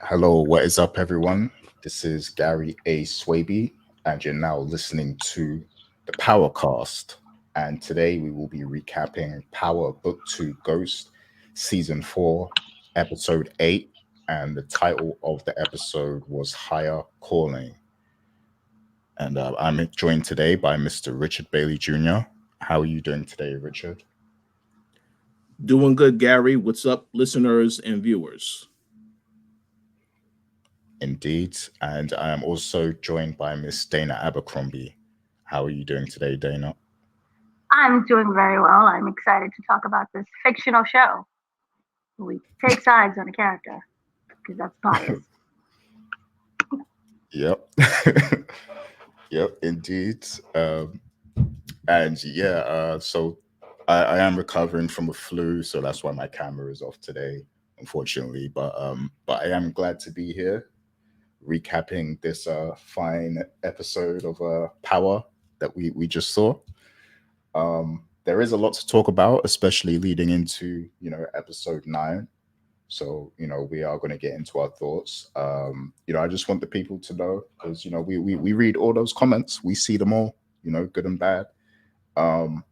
Hello, what is up, everyone? This is Gary A. Swaby, and you're now listening to the Powercast. And today we will be recapping Power Book 2 Ghost, Season 4, Episode 8. And the title of the episode was Higher Calling. And I'm joined today by Mr. Richard Bailey Jr. How are you doing today, Richard? Doing good, Gary. What's up, listeners and viewers? Indeed. And I am also joined by Miss Dana Abercrombie. How are you doing today, Dana? I'm doing very well. I'm excited to talk about this fictional show. We take sides on a character because that's bias. Yep. Yep, indeed. And yeah, so I am recovering from a flu, so that's why my camera is off today, unfortunately. But I am glad to be here, recapping this fine episode of Power that we just saw. There is a lot to talk about, especially leading into episode 9. So, we are going to get into our thoughts. I just want the people to know because, we read all those comments. We see them all, good and bad. Um,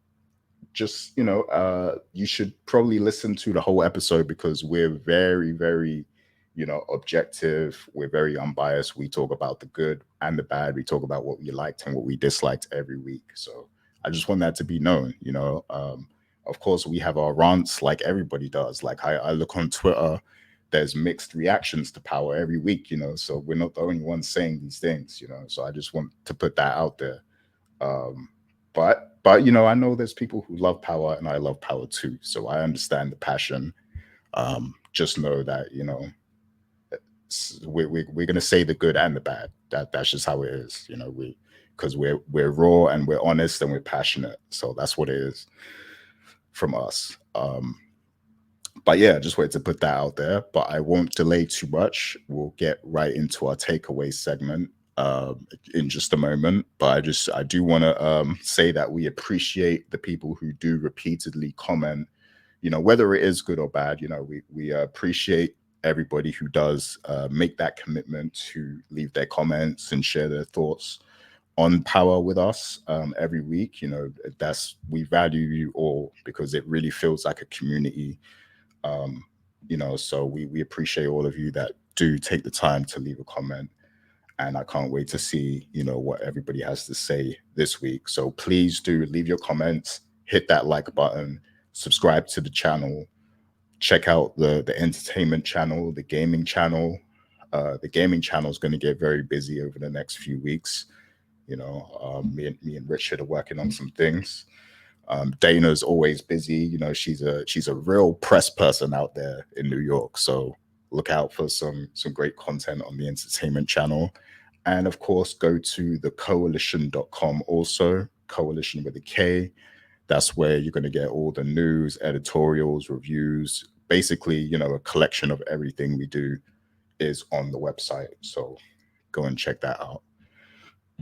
just, you should probably listen to the whole episode because we're very, very, objective. We're very unbiased. We talk about the good and the bad. We talk about what we liked and what we disliked every week. So I just want that to be known. Of course, we have our rants like everybody does. Like I look on Twitter, there's mixed reactions to Power every week, so we're not the only ones saying these things. So I just want to put that out there. Um, but I know there's people who love Power and I love Power too. So I understand the passion. Just know that, we're gonna say the good and the bad. That's just how it is, because we're raw and we're honest and we're passionate. So that's what it is from us. But yeah, just wanted to put that out there. But I won't delay too much. We'll get right into our takeaway segment in just a moment. But I do want to say that we appreciate the people who do repeatedly comment. Whether it is good or bad. We appreciate everybody who does make that commitment to leave their comments and share their thoughts on Power with us every week. We value you all because it really feels like a community. So we appreciate all of you that do take the time to leave a comment. And I can't wait to see, what everybody has to say this week. So please do leave your comments, hit that like button, subscribe to the channel, check out the entertainment channel, the gaming channel. The gaming channel is going to get very busy over the next few weeks. Me and Richard are working on some things. Dana's always busy. She's a real press person out there in New York. So look out for some great content on the entertainment channel. And of course, go to the koalition.com also, Koalition with a K. That's where you're going to get all the news, editorials, reviews. Basically, a collection of everything we do is on the website. So go and check that out.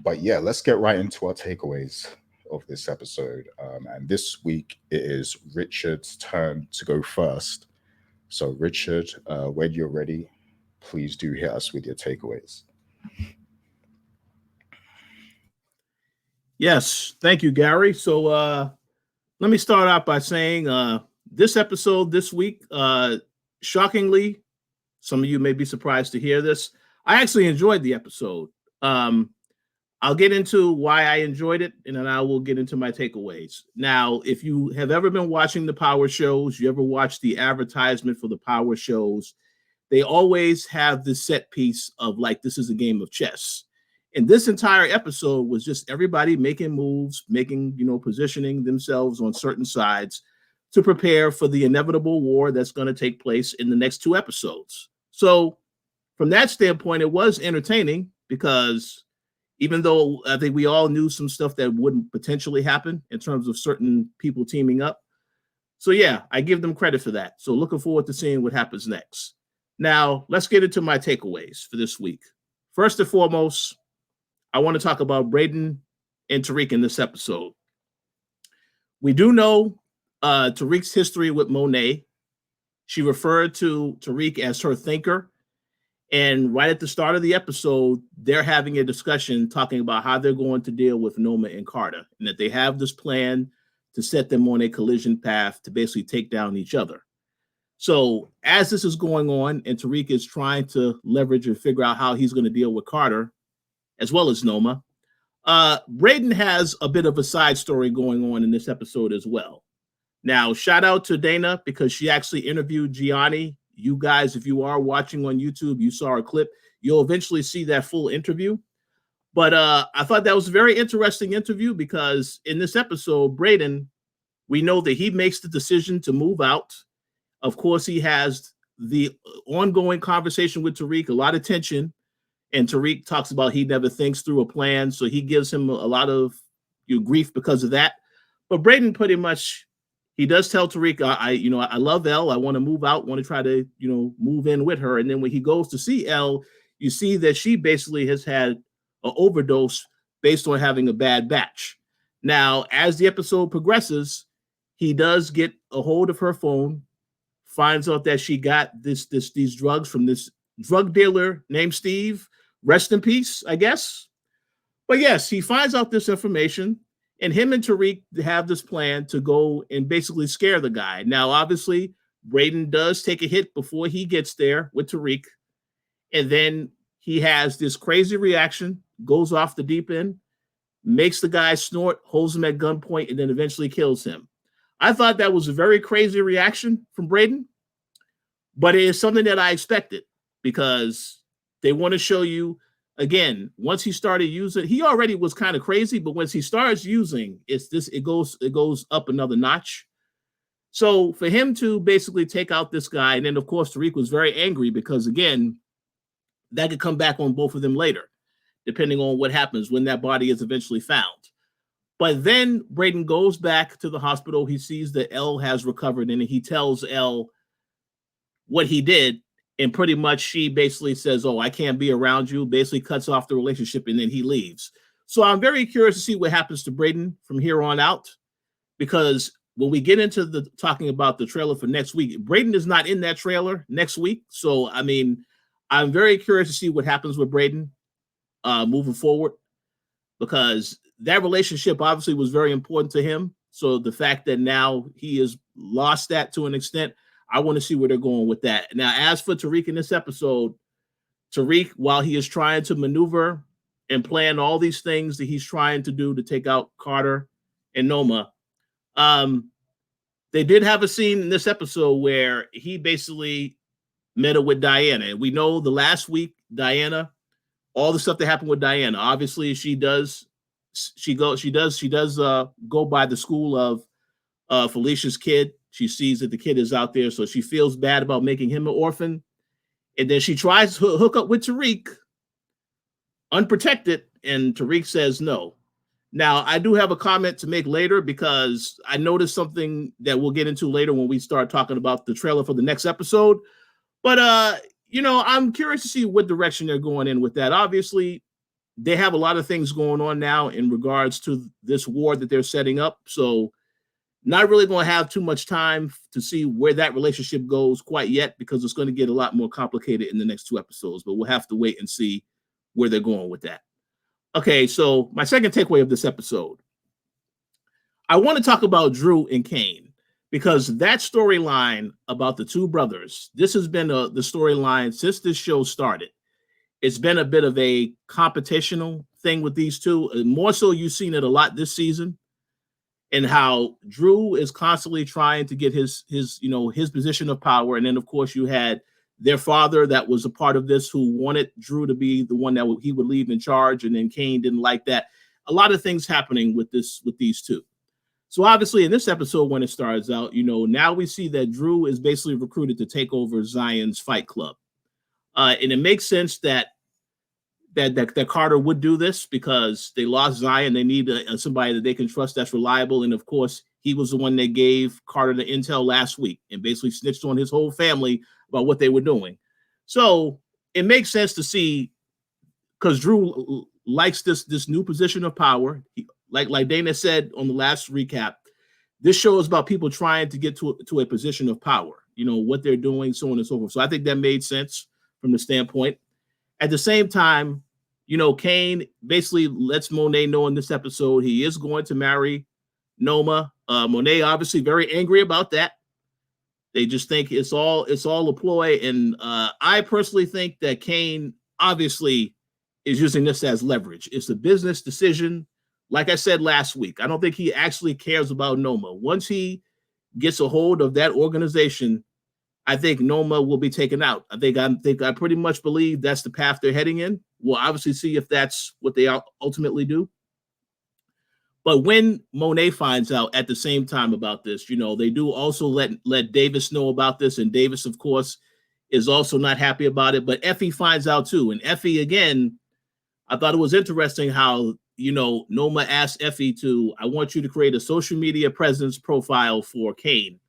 But yeah, let's get right into our takeaways of this episode. And this week it is Richard's turn to go first. So, Richard, when you're ready, please do hit us with your takeaways. Yes, thank you, Gary. So let me start out by saying this episode this week, shockingly, some of you may be surprised to hear this. I actually enjoyed the episode. I'll get into why I enjoyed it, and then I will get into my takeaways. Now, if you have ever been watching the Power shows, you ever watched the advertisement for the Power shows, they always have this set piece of like, this is a game of chess. And this entire episode was just everybody making moves, positioning themselves on certain sides to prepare for the inevitable war that's going to take place in the next 2 episodes. So from that standpoint, it was entertaining because even though I think we all knew some stuff that wouldn't potentially happen in terms of certain people teaming up. So yeah, I give them credit for that. So looking forward to seeing what happens next. Now, let's get into my takeaways for this week. First and foremost, I want to talk about Brayden and Tariq in this episode. We do know Tariq's history with Monet. She referred to Tariq as her thinker. And right at the start of the episode, they're having a discussion talking about how they're going to deal with Noma and Carter, and that they have this plan to set them on a collision path to basically take down each other. So as this is going on, and Tariq is trying to leverage and figure out how he's going to deal with Carter, as well as Noma, Brayden has a bit of a side story going on in this episode as well. Now, shout out to Dana, because she actually interviewed Gianni. You guys, if you are watching on YouTube, you saw a clip. You'll eventually see that full interview. But I thought that was a very interesting interview, because in this episode, Brayden, we know that he makes the decision to move out. Of course, he has the ongoing conversation with Tariq, a lot of tension. And Tariq talks about he never thinks through a plan. So he gives him a lot of grief because of that. But Brayden pretty much, he does tell Tariq, I love Elle. I want to move out, want to try to, move in with her. And then when he goes to see Elle, you see that she basically has had an overdose based on having a bad batch. Now, as the episode progresses, he does get a hold of her phone, finds out that she got these drugs from this drug dealer named Steve. Rest in peace, I guess. But yes, he finds out this information, and him and Tariq have this plan to go and basically scare the guy. Now, obviously, Brayden does take a hit before he gets there with Tariq, and then he has this crazy reaction, goes off the deep end, makes the guy snort, holds him at gunpoint, and then eventually kills him. I thought that was a very crazy reaction from Brayden, but it is something that I expected, because they want to show you, again, once he started using, he already was kind of crazy, but once he starts using, it goes up another notch. So for him to basically take out this guy, and then of course Tariq was very angry, because again, that could come back on both of them later, depending on what happens when that body is eventually found. But then Brayden goes back to the hospital. He sees that Elle has recovered, and he tells Elle what he did. And pretty much she basically says, "Oh, I can't be around you," basically cuts off the relationship, and then he leaves. So I'm very curious to see what happens to Brayden from here on out, because when we get into the talking about the trailer for next week, Brayden is not in that trailer next week. So, I mean, I'm very curious to see what happens with Brayden moving forward, because that relationship obviously was very important to him. So the fact that now he has lost that to an extent, I want to see where they're going with that. Now, as for Tariq in this episode, Tariq, while he is trying to maneuver and plan all these things that he's trying to do to take out Carter and Noma, they did have a scene in this episode where he basically met up with Diana. And we know the last week, Diana, all the stuff that happened with Diana, obviously she does go by the school of Felicia's kid. She sees that the kid is out there, so she feels bad about making him an orphan. And then she tries to hook up with Tariq unprotected, and Tariq says no. Now, I do have a comment to make later, because I noticed something that we'll get into later when we start talking about the trailer for the next episode. But, I'm curious to see what direction they're going in with that. Obviously, they have a lot of things going on now in regards to this war that they're setting up. So not really going to have too much time to see where that relationship goes quite yet, because it's going to get a lot more complicated in the next two episodes. But we'll have to wait and see where they're going with that. Okay, so my second takeaway of this episode, I want to talk about Drew and Kane, because that storyline about the two brothers, this has been the storyline since this show started. It's been a bit of a competitional thing with these two. More so, you've seen it a lot this season, and how Drew is constantly trying to get his position of power. And then, of course, you had their father that was a part of this, who wanted Drew to be the one that he would leave in charge. And then Kane didn't like that. A lot of things happening with these two. So obviously in this episode, when it starts out, now we see that Drew is basically recruited to take over Zion's Fight Club. And it makes sense that Carter would do this, because they lost Zion. They need somebody that they can trust, that's reliable. And of course, he was the one that gave Carter the intel last week and basically snitched on his whole family about what they were doing. So it makes sense to see, because Drew likes this new position of power. Like Dana said on the last recap, this show is about people trying to get to a position of power, what they're doing, so on and so forth. So I think that made sense from the standpoint. At the same time, you know, Kane basically lets Monet know in this episode he is going to marry Noma. Monet obviously very angry about that. They just think it's all a ploy, and I personally think that Kane obviously is using this as leverage. It's a business decision. Like I said last week, I don't think he actually cares about Noma. Once he gets a hold of that organization, I think Noma will be taken out. I pretty much believe that's the path they're heading in. We'll obviously see if that's what they ultimately do. But when Monet finds out at the same time about this, you know, they do also let Davis know about this. And Davis, of course, is also not happy about it. But Effie finds out too. And Effie, again, I thought it was interesting how, you know, Noma asked Effie I want you to create a social media presence profile for Kane.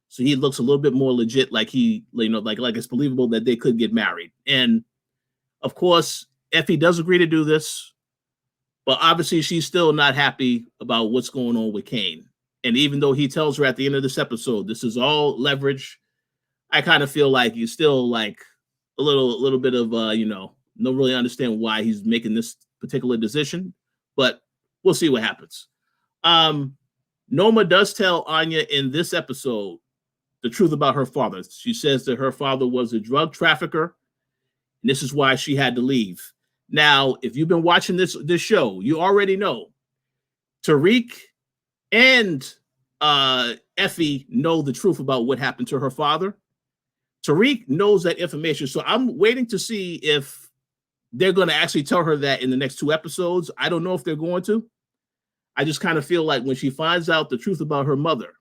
So he looks a little bit more legit, like like it's believable that they could get married. And of course, Effie does agree to do this. But obviously, she's still not happy about what's going on with Kane. And even though he tells her at the end of this episode, this is all leverage, I kind of feel like he's still like a little bit of, don't really understand why he's making this particular decision. But we'll see what happens. Noma does tell Anya in this episode the truth about her father. She says that her father was a drug trafficker, and this is why she had to leave. Now, if you've been watching this show, you already know Tariq and Effie know the truth about what happened to her father. Tariq knows that information, so I'm waiting to see if they're going to actually tell her that in the next 2 episodes. I don't know if they're going to. I just kind of feel like when she finds out the truth about her mother,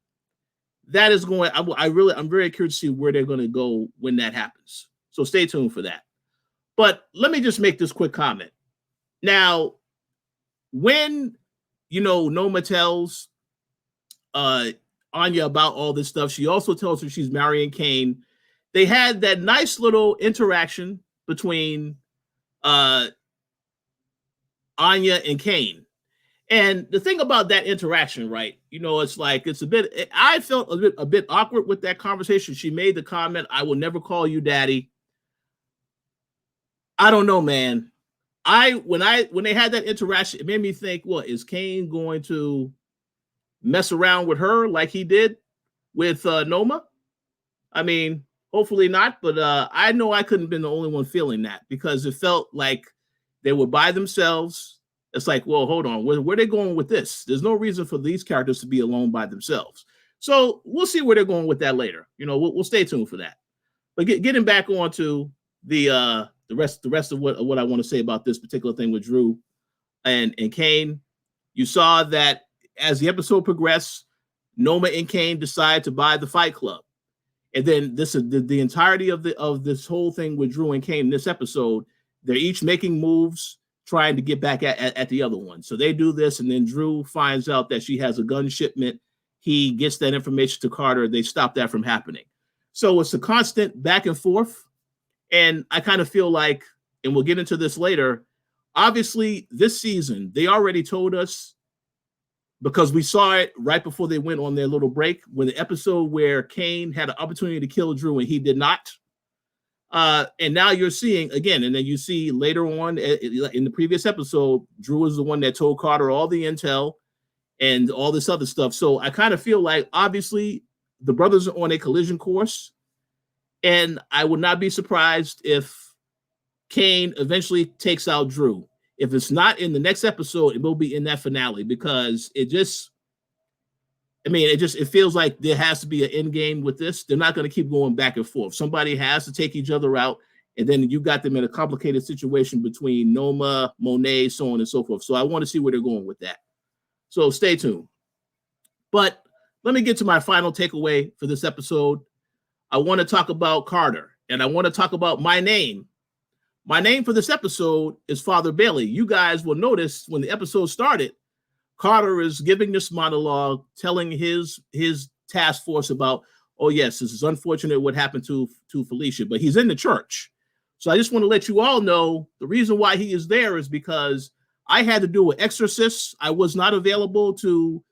that is going. I'm very curious to see where they're going to go when that happens. So stay tuned for that. But let me just make this quick comment. Now, when, Noma tells Anya about all this stuff, she also tells her she's marrying Kane. They had that nice little interaction between Anya and Kane. And the thing about that interaction, right? I felt a bit awkward with that conversation. She made the comment, "I will never call you daddy." I don't know, man. When they had that interaction, it made me think, what, is Kane going to mess around with her like he did with Noma? I mean, hopefully not, but I know I couldn't have been the only one feeling that, because it felt like they were by themselves. It's like, well, hold on, where are they going with this? There's no reason for these characters to be alone by themselves. So we'll see where they're going with that later. We'll stay tuned for that. But getting back on to the rest of what I want to say about this particular thing with Drew and Kane. You saw that as the episode progressed, Noma and Kane decide to buy the Fight Club. And then this is the entirety of this whole thing with Drew and Kane in this episode. They're each making moves, trying to get back at the other one. So they do this, and then Drew finds out that she has a gun shipment. He gets that information to Carter. They stop that from happening. So it's a constant back and forth. And I kind of feel like, and we'll get into this later, obviously this season, they already told us, because we saw it right before they went on their little break, when the episode where Kane had an opportunity to kill Drew and he did not. And now you're seeing again, and then you see later on in the previous episode, Drew is the one that told Carter all the intel and all this other stuff. So I kind of feel like, obviously, the brothers are on a collision course. And I would not be surprised if Kane eventually takes out Drew. If it's not in the next episode, it will be in that finale, because it feels like there has to be an end game with this. They're not going to keep going back and forth. Somebody has to take each other out, and then you got them in a complicated situation between Noma, Monet, so on and so forth. So I want to see where they're going with that. So stay tuned. But let me get to my final takeaway for this episode. I want to talk about Carter, and I want to talk about my name. My name for this episode is Father Bailey. You guys will notice when the episode started, Carter is giving this monologue, telling his task force about, oh yes, this is unfortunate what happened to Felicia, but he's in the church. So I just want to let you all know the reason why he is there is because I had to do an exorcist. I was not available to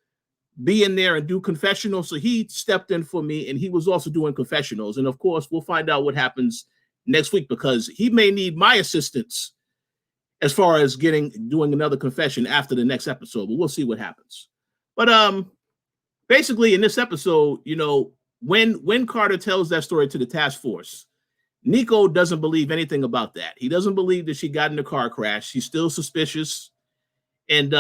be in there and do confessionals. So he stepped in for me, and he was also doing confessionals. And of course, we'll find out what happens next week, because he may need my assistance as far as doing another confession after the next episode, but we'll see what happens. But basically in this episode, when Carter tells that story to the task force, Nico doesn't believe anything about that. He doesn't believe that she got in a car crash. She's still suspicious. And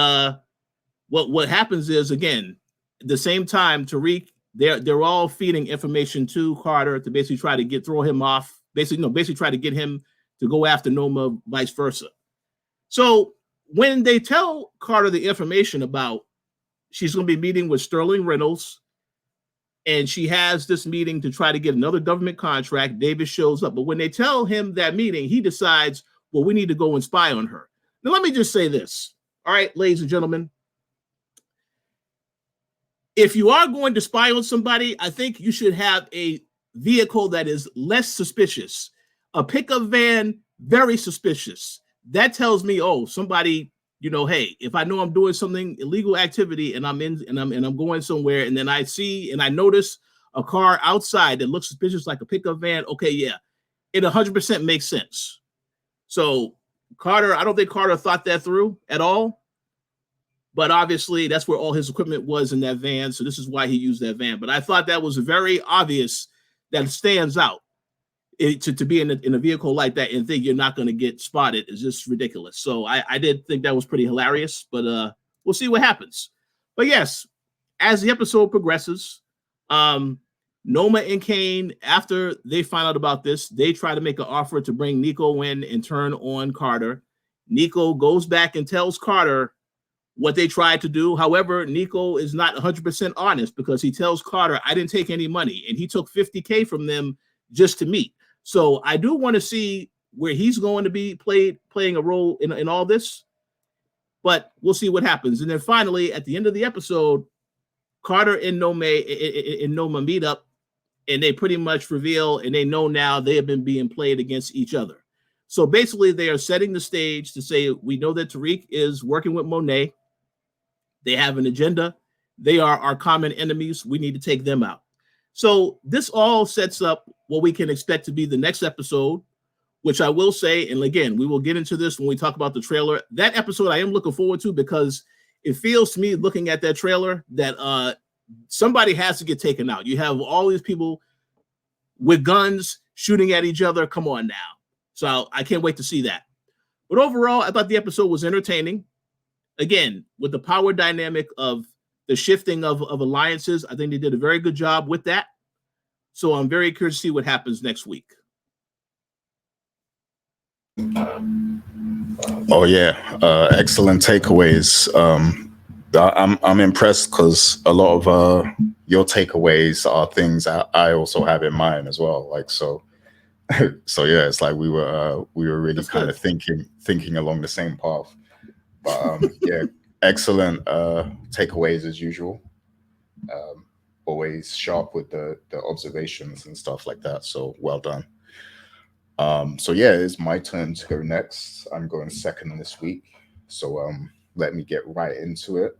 what happens is, again, at the same time, Tariq, they're all feeding information to Carter to basically try to throw him off, basically try to get him to go after Noma, vice versa. So when they tell Carter the information about she's going to be meeting with Sterling Reynolds, and she has this meeting to try to get another government contract, Davis shows up. But when they tell him that meeting, he decides, well, we need to go and spy on her. Now, let me just say this. All right, ladies and gentlemen, if you are going to spy on somebody, I think you should have a vehicle that is less suspicious. A pickup van, very suspicious. That tells me, oh, somebody, hey, if I know I'm doing something illegal activity and I'm going somewhere, and then I see and I notice a car outside that looks suspicious like a pickup van, okay, yeah, it 100% makes sense. So Carter, I don't think Carter thought that through at all. But obviously, that's where all his equipment was, in that van. So this is why he used that van. But I thought that was very obvious, that it stands out. To be in a vehicle like that and think you're not going to get spotted is just ridiculous. So I did think that was pretty hilarious, but we'll see what happens. But yes, as the episode progresses, Noma and Kane, after they find out about this, they try to make an offer to bring Nico in and turn on Carter. Nico goes back and tells Carter what they tried to do. However, Nico is not 100% honest, because he tells Carter, I didn't take any money, and he took $50K from them just to meet. So I do want to see where he's going to be playing a role in all this, but we'll see what happens. And then finally, at the end of the episode, Carter and Noma meet up, and they pretty much reveal, and they know now they have been being played against each other. So basically, they are setting the stage to say, we know that Tariq is working with Monet. They have an agenda. They are our common enemies. We need to take them out. So this all sets up what we can expect to be the next episode, which I will say, and again, we will get into this when we talk about the trailer. That episode I am looking forward to, because it feels to me, looking at that trailer, that somebody has to get taken out. You have all these people with guns shooting at each other. Come on now. So I can't wait to see that. But overall, I thought the episode was entertaining. Again, with the power dynamic of the shifting of alliances, I think they did a very good job with that. So I'm very curious to see what happens next week. Oh yeah, excellent takeaways. I'm impressed, because a lot of your takeaways are things that I also have in mind as well. Like so yeah, it's like we were really kind of thinking along the same path. But yeah, excellent takeaways as usual. Always sharp with the observations and stuff like that. So well done. So yeah, it's my turn to go next. I'm going second this week. So let me get right into it.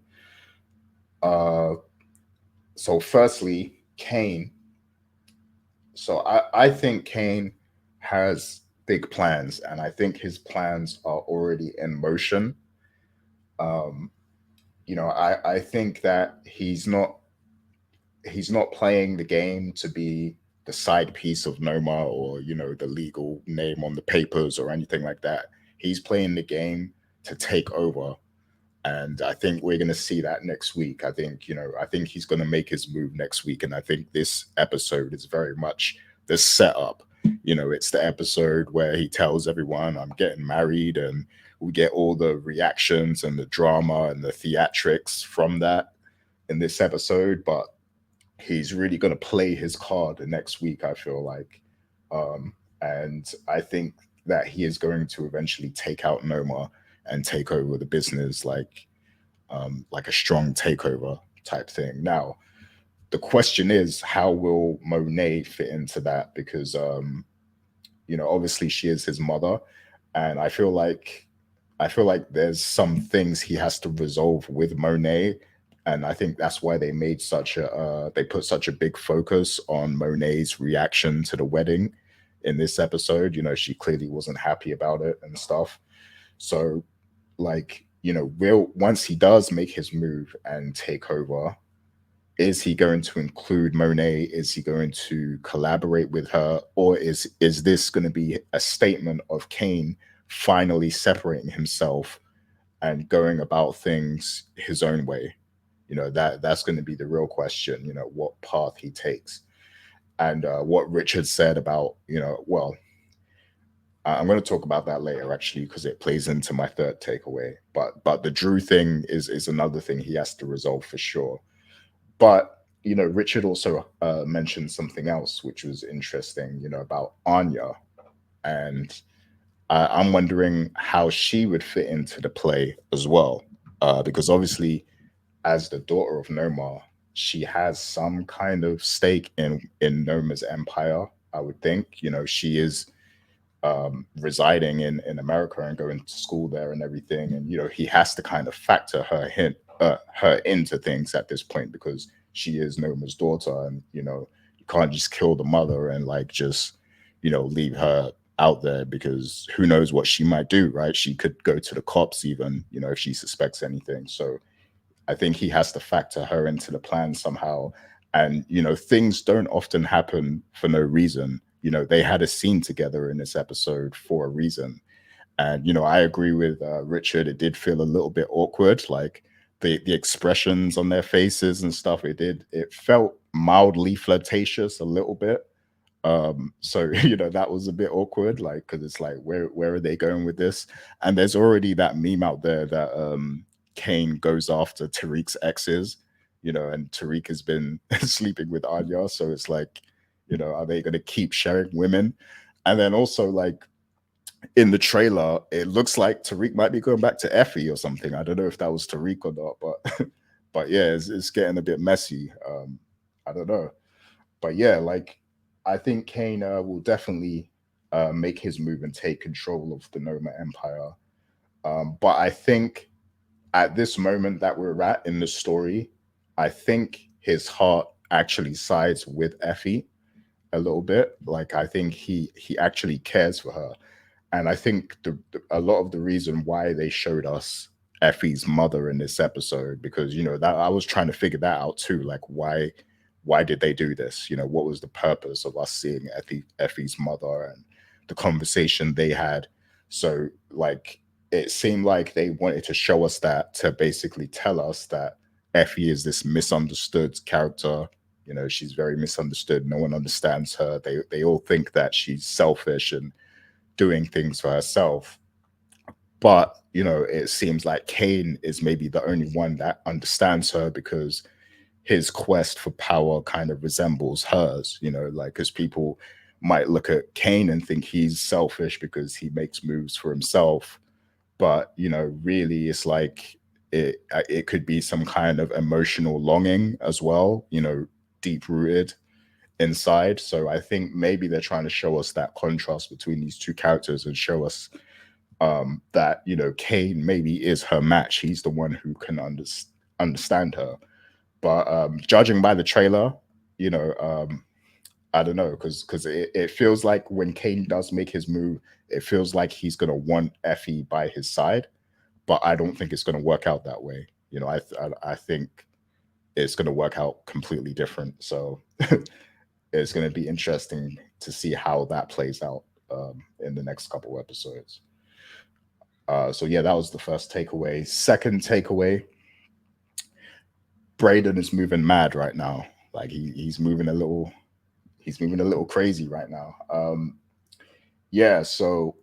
So firstly, Kane. So I think Kane has big plans, and I think his plans are already in motion. I think that he's not playing the game to be the side piece of Noma, or the legal name on the papers or anything like that. He's playing the game to take over, and I think we're going to see that next week. I think he's going to make his move next week, and I think this episode is very much the setup. It's the episode where he tells everyone, I'm getting married, and we get all the reactions and the drama and the theatrics from that in this episode. But he's really going to play his card the next week, I feel like. And I think that he is going to eventually take out Noma and take over the business, like a strong takeover type thing. Now, the question is, how will Monet fit into that? Because, obviously she is his mother, and I feel like there's some things he has to resolve with Monet. And I think that's why they put such a big focus on Monet's reaction to the wedding, in this episode. She clearly wasn't happy about it and stuff. So, like, will once he does make his move and take over, is he going to include Monet? Is he going to collaborate with her? Or is this going to be a statement of Kane finally separating himself and going about things his own way? That's going to be the real question, what path he takes. And what Richard said about, well, I'm going to talk about that later, actually, because it plays into my third takeaway. But the Drew thing is another thing he has to resolve for sure. But Richard also mentioned something else which was interesting, about Anya, and I'm wondering how she would fit into the play as well, because obviously, as the daughter of Noma, she has some kind of stake in Noma's empire. I would think, she is residing in America and going to school there and everything, and he has to kind of factor her into things at this point because she is Noma's daughter, and you can't just kill the mother and like just leave her out there because who knows what she might do, right? She could go to the cops even, if she suspects anything. So I think he has to factor her into the plan somehow. And, things don't often happen for no reason. They had a scene together in this episode for a reason. And, I agree with Richard. It did feel a little bit awkward, like the expressions on their faces and stuff. It felt mildly flirtatious a little bit. So, that was a bit awkward, like, because it's like, where are they going with this? And there's already that meme out there that Kane goes after Tariq's exes, and Tariq has been sleeping with Anya. So it's like, are they going to keep sharing women? And then also, like, in the trailer, it looks like Tariq might be going back to Effie or something. I don't know if that was Tariq or not, but but yeah, it's getting a bit messy. I don't know, but yeah, like I think Kane will definitely make his move and take control of the Noma Empire. But I think at this moment that we're at in the story, I think his heart actually sides with Effie a little bit. Like I think he actually cares for her, and I think a lot of the reason why they showed us Effie's mother in this episode, because that I was trying to figure that out too. Like why did they do this? What was the purpose of us seeing Effie's mother and the conversation they had? So like it seemed like they wanted to show us that to basically tell us that Effie is this misunderstood character. She's very misunderstood. No one understands her. They all think that she's selfish and doing things for herself. But, it seems like Kane is maybe the only one that understands her because his quest for power kind of resembles hers, like because people might look at Kane and think he's selfish because he makes moves for himself. But, really it's like it could be some kind of emotional longing as well, deep rooted inside. So I think maybe they're trying to show us that contrast between these two characters and show us that Kane maybe is her match. He's the one who can understand her. But judging by the trailer, I don't know, because it feels like when Kane does make his move, it feels like he's gonna want Effie by his side, but I don't think it's gonna work out that way. I think it's gonna work out completely different. So it's gonna be interesting to see how that plays out in the next couple episodes. So yeah, that was the first takeaway. Second takeaway, Brayden is moving mad right now. Like he's moving a little crazy right now. Yeah, so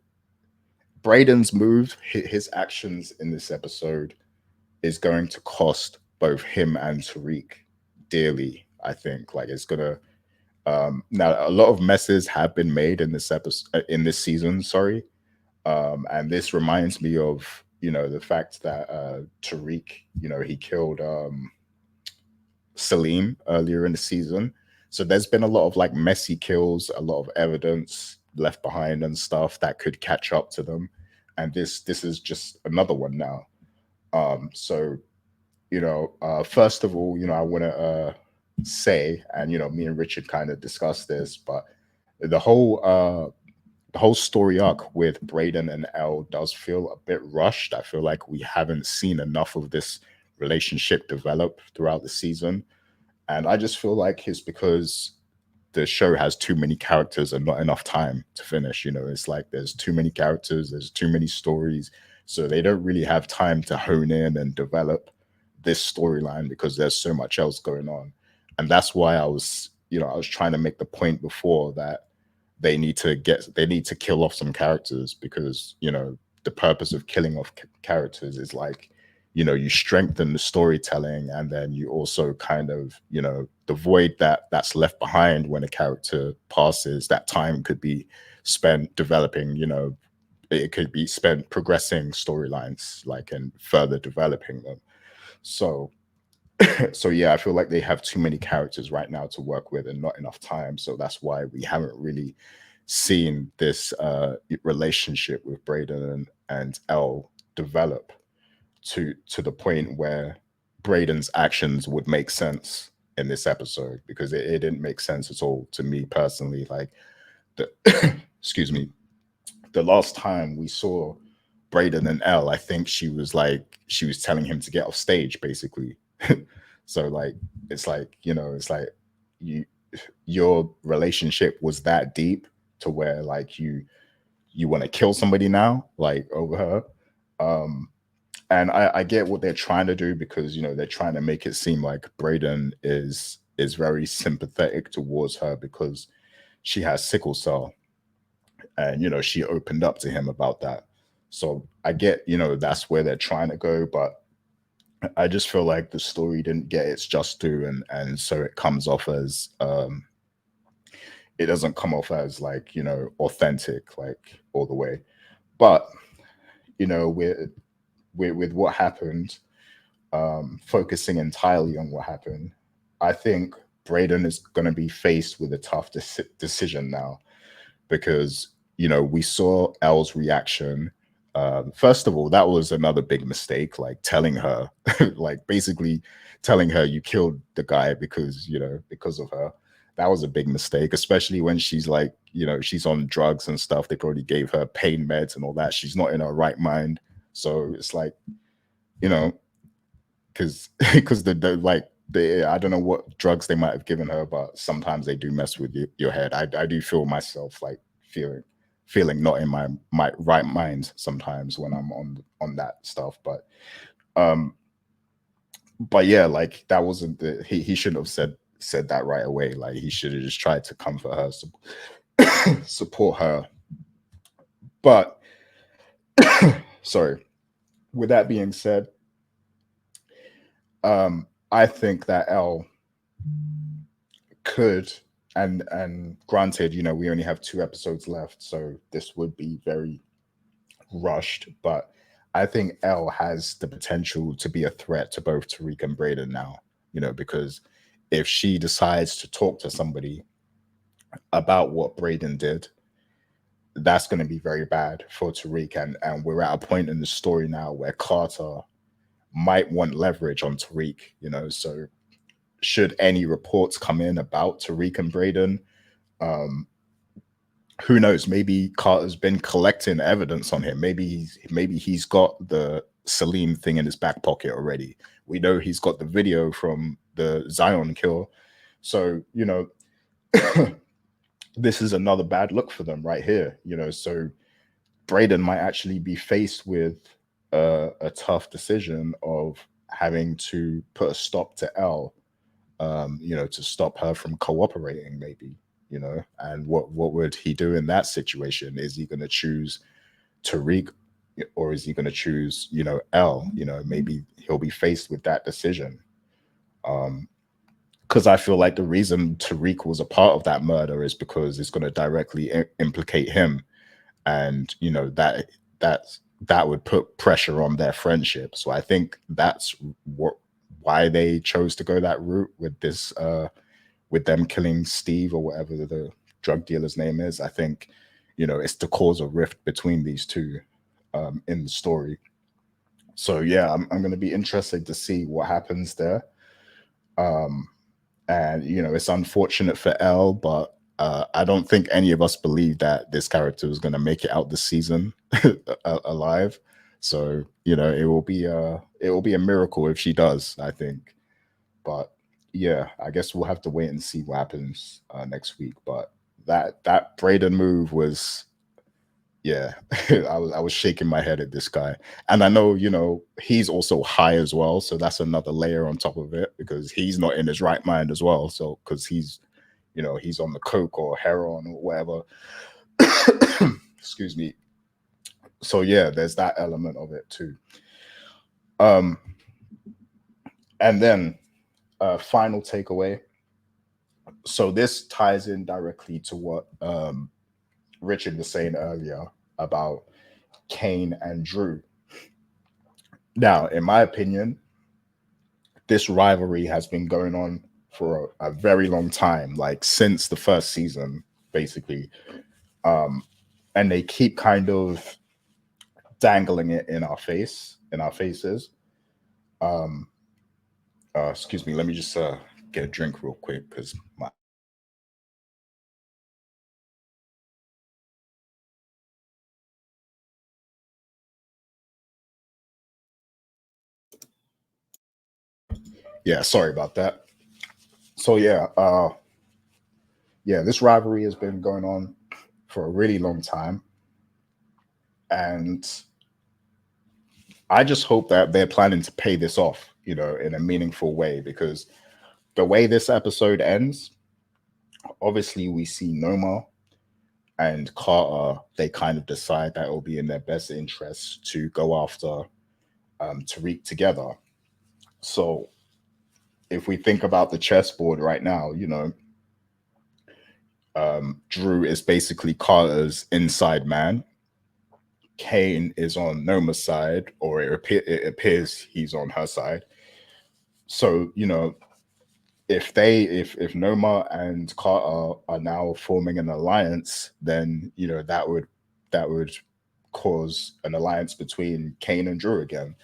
Brayden's move, his actions in this episode is going to cost both him and Tariq dearly. I think like it's gonna now a lot of messes have been made in this episode in this season, sorry. And this reminds me of the fact that Tariq, he killed Salim earlier in the season. So there's been a lot of like messy kills, a lot of evidence left behind and stuff that could catch up to them. And this is just another one now. So first of all, I want to say, and me and Richard kind of discussed this, but the whole story arc with Brayden and Elle does feel a bit rushed. I feel like we haven't seen enough of this relationship develop throughout the season. And I just feel like it's because the show has too many characters and not enough time to finish. It's like there's too many characters, there's too many stories. So they don't really have time to hone in and develop this storyline because there's so much else going on. And that's why I was trying to make the point before that they need to kill off some characters because the purpose of killing off characters is like you strengthen the storytelling, and then you also kind of the void that's left behind when a character passes, that time could be spent developing, it could be spent progressing storylines, like, and further developing them. So so yeah, I feel like they have too many characters right now to work with and not enough time. So that's why we haven't really seen this relationship with Brayden and Elle develop to the point where Brayden's actions would make sense in this episode, because it didn't make sense at all to me personally. Like the excuse me, the last time we saw Brayden and Elle, I think she was telling him to get off stage, basically. So like it's like you your relationship was that deep to where like you want to kill somebody now, like over her. And I get what they're trying to do, because they're trying to make it seem like Brayden is very sympathetic towards her because she has sickle cell, and she opened up to him about that. So I get that's where they're trying to go, but I just feel like the story didn't get its just due, and so it comes off as it doesn't come off as like authentic, like, all the way. But with what happened, focusing entirely on what happened, I think Brayden is going to be faced with a tough decision now, because we saw Elle's reaction. First of all, that was another big mistake, like telling her, like basically telling her you killed the guy because of her. That was a big mistake, especially when she's like, she's on drugs and stuff. They probably gave her pain meds and all that. She's not in her right mind. So it's like, you know, because the like the I don't know what drugs they might have given her, but sometimes they do mess with your head. I do feel myself like feeling not in my right mind sometimes when I'm on that stuff. Um but yeah, like that wasn't he shouldn't have said that right away. Like he should have just tried to comfort her, support her. But sorry. With that being said, I think that Elle could, and granted, we only have 2 episodes left, so this would be very rushed, but I think Elle has the potential to be a threat to both Tariq and Brayden now, because if she decides to talk to somebody about what Brayden did, that's going to be very bad for Tariq. And we're at a point in the story now where Carter might want leverage on Tariq, so should any reports come in about Tariq and Brayden, who knows? Maybe Carter's been collecting evidence on him. Maybe he's got the Salim thing in his back pocket already. We know he's got the video from the Zion kill. So, this is another bad look for them right here, So Brayden might actually be faced with a tough decision of having to put a stop to Elle, to stop her from cooperating, maybe, and what would he do in that situation? Is he going to choose Tariq, or is he going to choose, Elle? Maybe he'll be faced with that decision. Because I feel like the reason Tariq was a part of that murder is because it's going to directly implicate him, and that would put pressure on their friendship. So I think that's why they chose to go that route with this, with them killing Steve, or whatever the drug dealer's name is. I think, it's to cause a rift between these two, in the story. So yeah, I'm going to be interested to see what happens there. And it's unfortunate for Elle, but I don't think any of us believed that this character was going to make it out this season alive. So it will be a miracle if she does, I think. But yeah, I guess we'll have to wait and see what happens next week. But that Brayden move was, yeah, I was shaking my head at this guy, and I know he's also high as well, so that's another layer on top of it because he's not in his right mind as well. So because he's on the coke or heroin or whatever. Excuse me. So yeah, there's that element of it too. Um, and then final takeaway. So this ties in directly to what Richard was saying earlier about Kane and Drew. Now, in my opinion, this rivalry has been going on for a very long time, like since the first season, basically. And they keep kind of dangling it in our faces. Um, excuse me, let me just get a drink real quick because my yeah, sorry about that. So yeah, this rivalry has been going on for a really long time, and I just hope that they're planning to pay this off, in a meaningful way because the way this episode ends, obviously we see Noma and Carter, they kind of decide that it will be in their best interest to go after Tariq together. So if we think about the chessboard right now, Drew is basically Carter's inside man. Kane is on Noma's side, or it appears he's on her side. So if Noma and Carter are now forming an alliance, then that would cause an alliance between Kane and Drew again.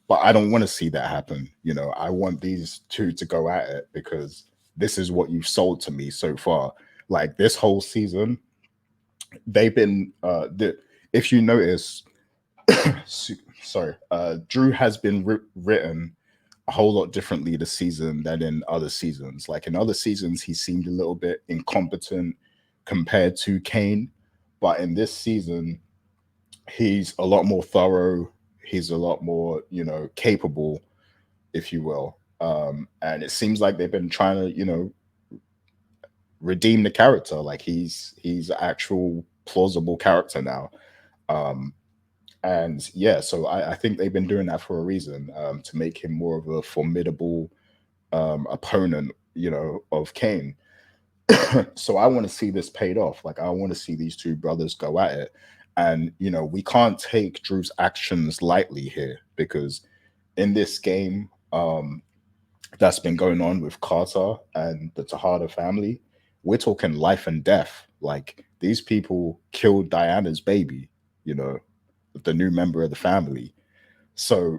But I don't want to see that happen. I want these two to go at it because this is what you've sold to me so far. Like this whole season, they've been if you notice, sorry, Drew has been written a whole lot differently this season than in other seasons. Like in other seasons, he seemed a little bit incompetent compared to Kane, but in this season, he's a lot more thorough. He's a lot more, capable, if you will. And it seems like they've been trying to, redeem the character. Like he's an actual plausible character now. Um, and yeah, so I think they've been doing that for a reason, to make him more of a formidable opponent, of Kane. So I want to see this paid off. Like I want to see these two brothers go at it. And we can't take Drew's actions lightly here because in this game that's been going on with Carter and the Tejada family, we're talking life and death. Like these people killed Diana's baby, you know, the new member of the family. So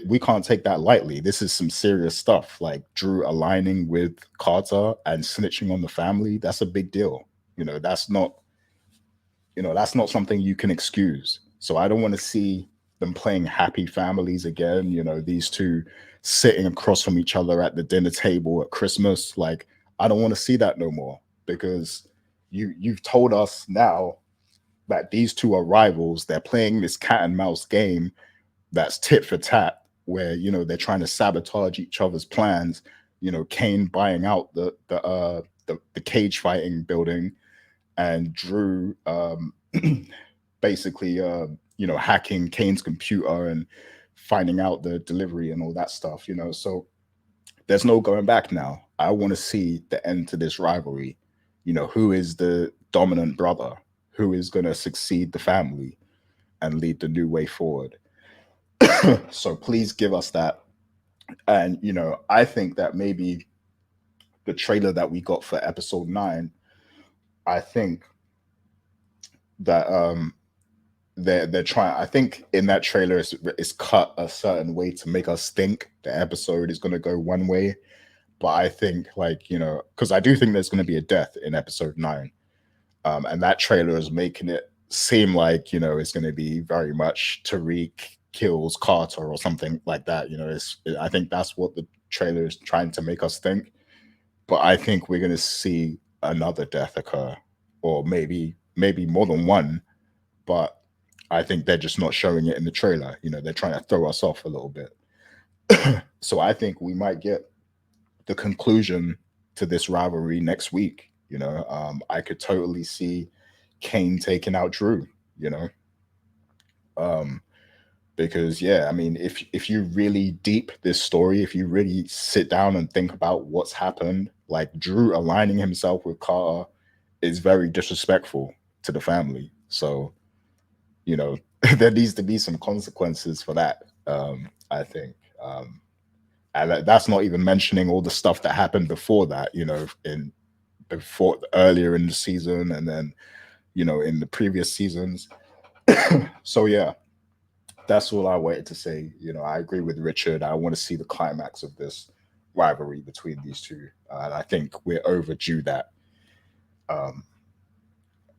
we can't take that lightly. This is some serious stuff. Like Drew aligning with Carter and snitching on the family. That's a big deal. You know, that's not something you can excuse. So I don't want to see them playing happy families again. These two sitting across from each other at the dinner table at Christmas. Like I don't want to see that no more because you've told us now that these two are rivals. They're playing this cat and mouse game that's tit for tat, where they're trying to sabotage each other's plans. Kane buying out the cage fighting building, and Drew basically hacking Kane's computer and finding out the delivery and all that stuff. So there's no going back now. I want to see the end to this rivalry. Who is the dominant brother? Who is going to succeed the family and lead the new way forward? So please give us that. And I think that maybe the trailer that we got for episode 9, I think that they're trying. I think in that trailer it's cut a certain way to make us think the episode is going to go one way, but I think, like, because I do think there's going to be a death in episode 9. And that trailer is making it seem like, it's going to be very much Tariq kills Carter or something like that. I think that's what the trailer is trying to make us think. But I think we're going to see another death occur, or maybe more than one. But I think they're just not showing it in the trailer. They're trying to throw us off a little bit. So I think we might get the conclusion to this rivalry next week. I could totally see Kane taking out Drew. You know, um, because yeah, I mean, if you really deep this story, if you really sit down and think about what's happened, like Drew aligning himself with Carter is very disrespectful to the family. So there needs to be some consequences for that. I think. And that's not even mentioning all the stuff that happened before that, in before earlier in the season, and then in the previous seasons. So yeah, that's all I wanted to say. I agree with Richard. I want to see the climax of this rivalry between these two, and I think we're overdue that. Um,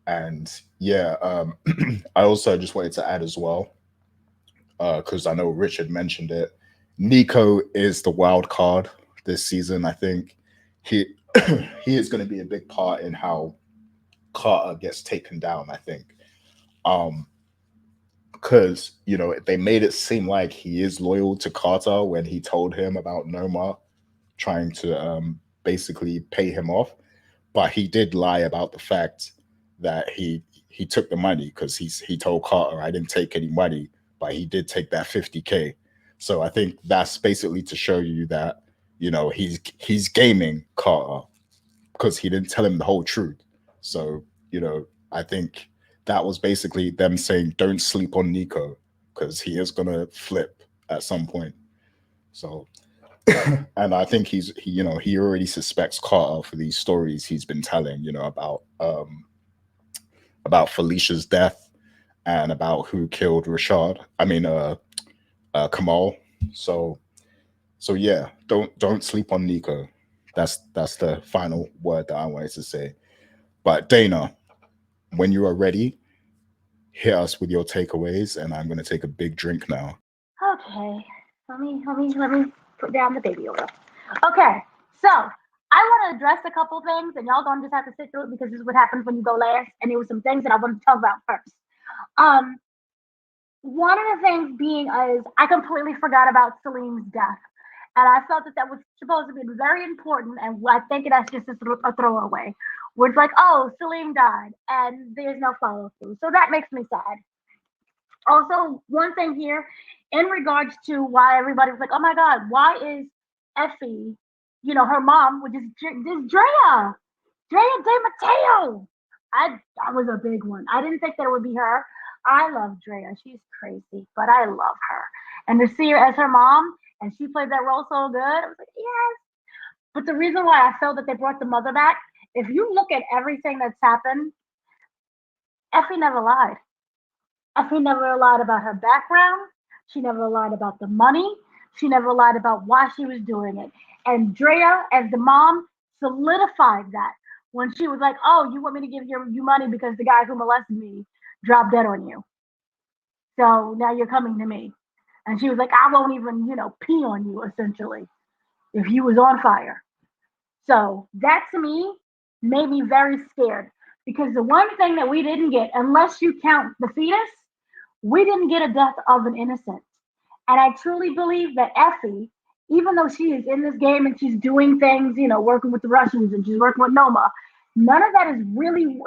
and yeah, I also just wanted to add as well, because I know Richard mentioned it. Nico is the wild card this season. I think he he is going to be a big part in how Carter gets taken down. I think, because they made it seem like he is loyal to Carter when he told him about Noma trying to basically pay him off, but he did lie about the fact that he took the money, because he told Carter, I didn't take any money, but he did take that 50K. So I think that's basically to show you that he's gaming Carter, because he didn't tell him the whole truth. So I think that was basically them saying, don't sleep on Nico, because he is gonna flip at some point. So and I think he already suspects Carter for these stories he's been telling, about Felicia's death and about who killed Rashad. I mean, Kamal. So yeah, don't sleep on Nico. That's the final word that I wanted to say. But Dana, when you are ready, hit us with your takeaways, and I'm gonna take a big drink now. Okay, let me put down the baby oil. Okay, so I want to address a couple things, and y'all gonna just have to sit through it because this is what happens when you go last. And there were some things that I wanted to talk about first. Um, One of the things being is I completely forgot about Salim's death, and I felt that that was supposed to be very important, and I think that's just a throwaway. Where it's like, oh, Salim died, and there's no follow through, so that makes me sad. Also, one thing here in regards to why everybody was like, oh my God, why is Effie, her mom, which is this Drea de Matteo. That was a big one. I didn't think that it would be her. I love Drea. She's crazy, but I love her. And to see her as her mom, and she played that role so good, I was like, yes. But the reason why I felt that they brought the mother back, if you look at everything that's happened, Effie never lied. Effie never lied about her background. She never lied about the money. She never lied about why she was doing it. And Drea, as the mom, solidified that when she was like, "Oh, you want me to give you money because the guy who molested me dropped dead on you. So now you're coming to me." And she was like, "I won't even, pee on you, essentially, if you was on fire." So that to me made me very scared because the one thing that we didn't get, unless you count the fetus, we didn't get a death of an innocent. And I truly believe that Effie, even though she is in this game and she's doing things, working with the Russians and she's working with Noma, none of that has really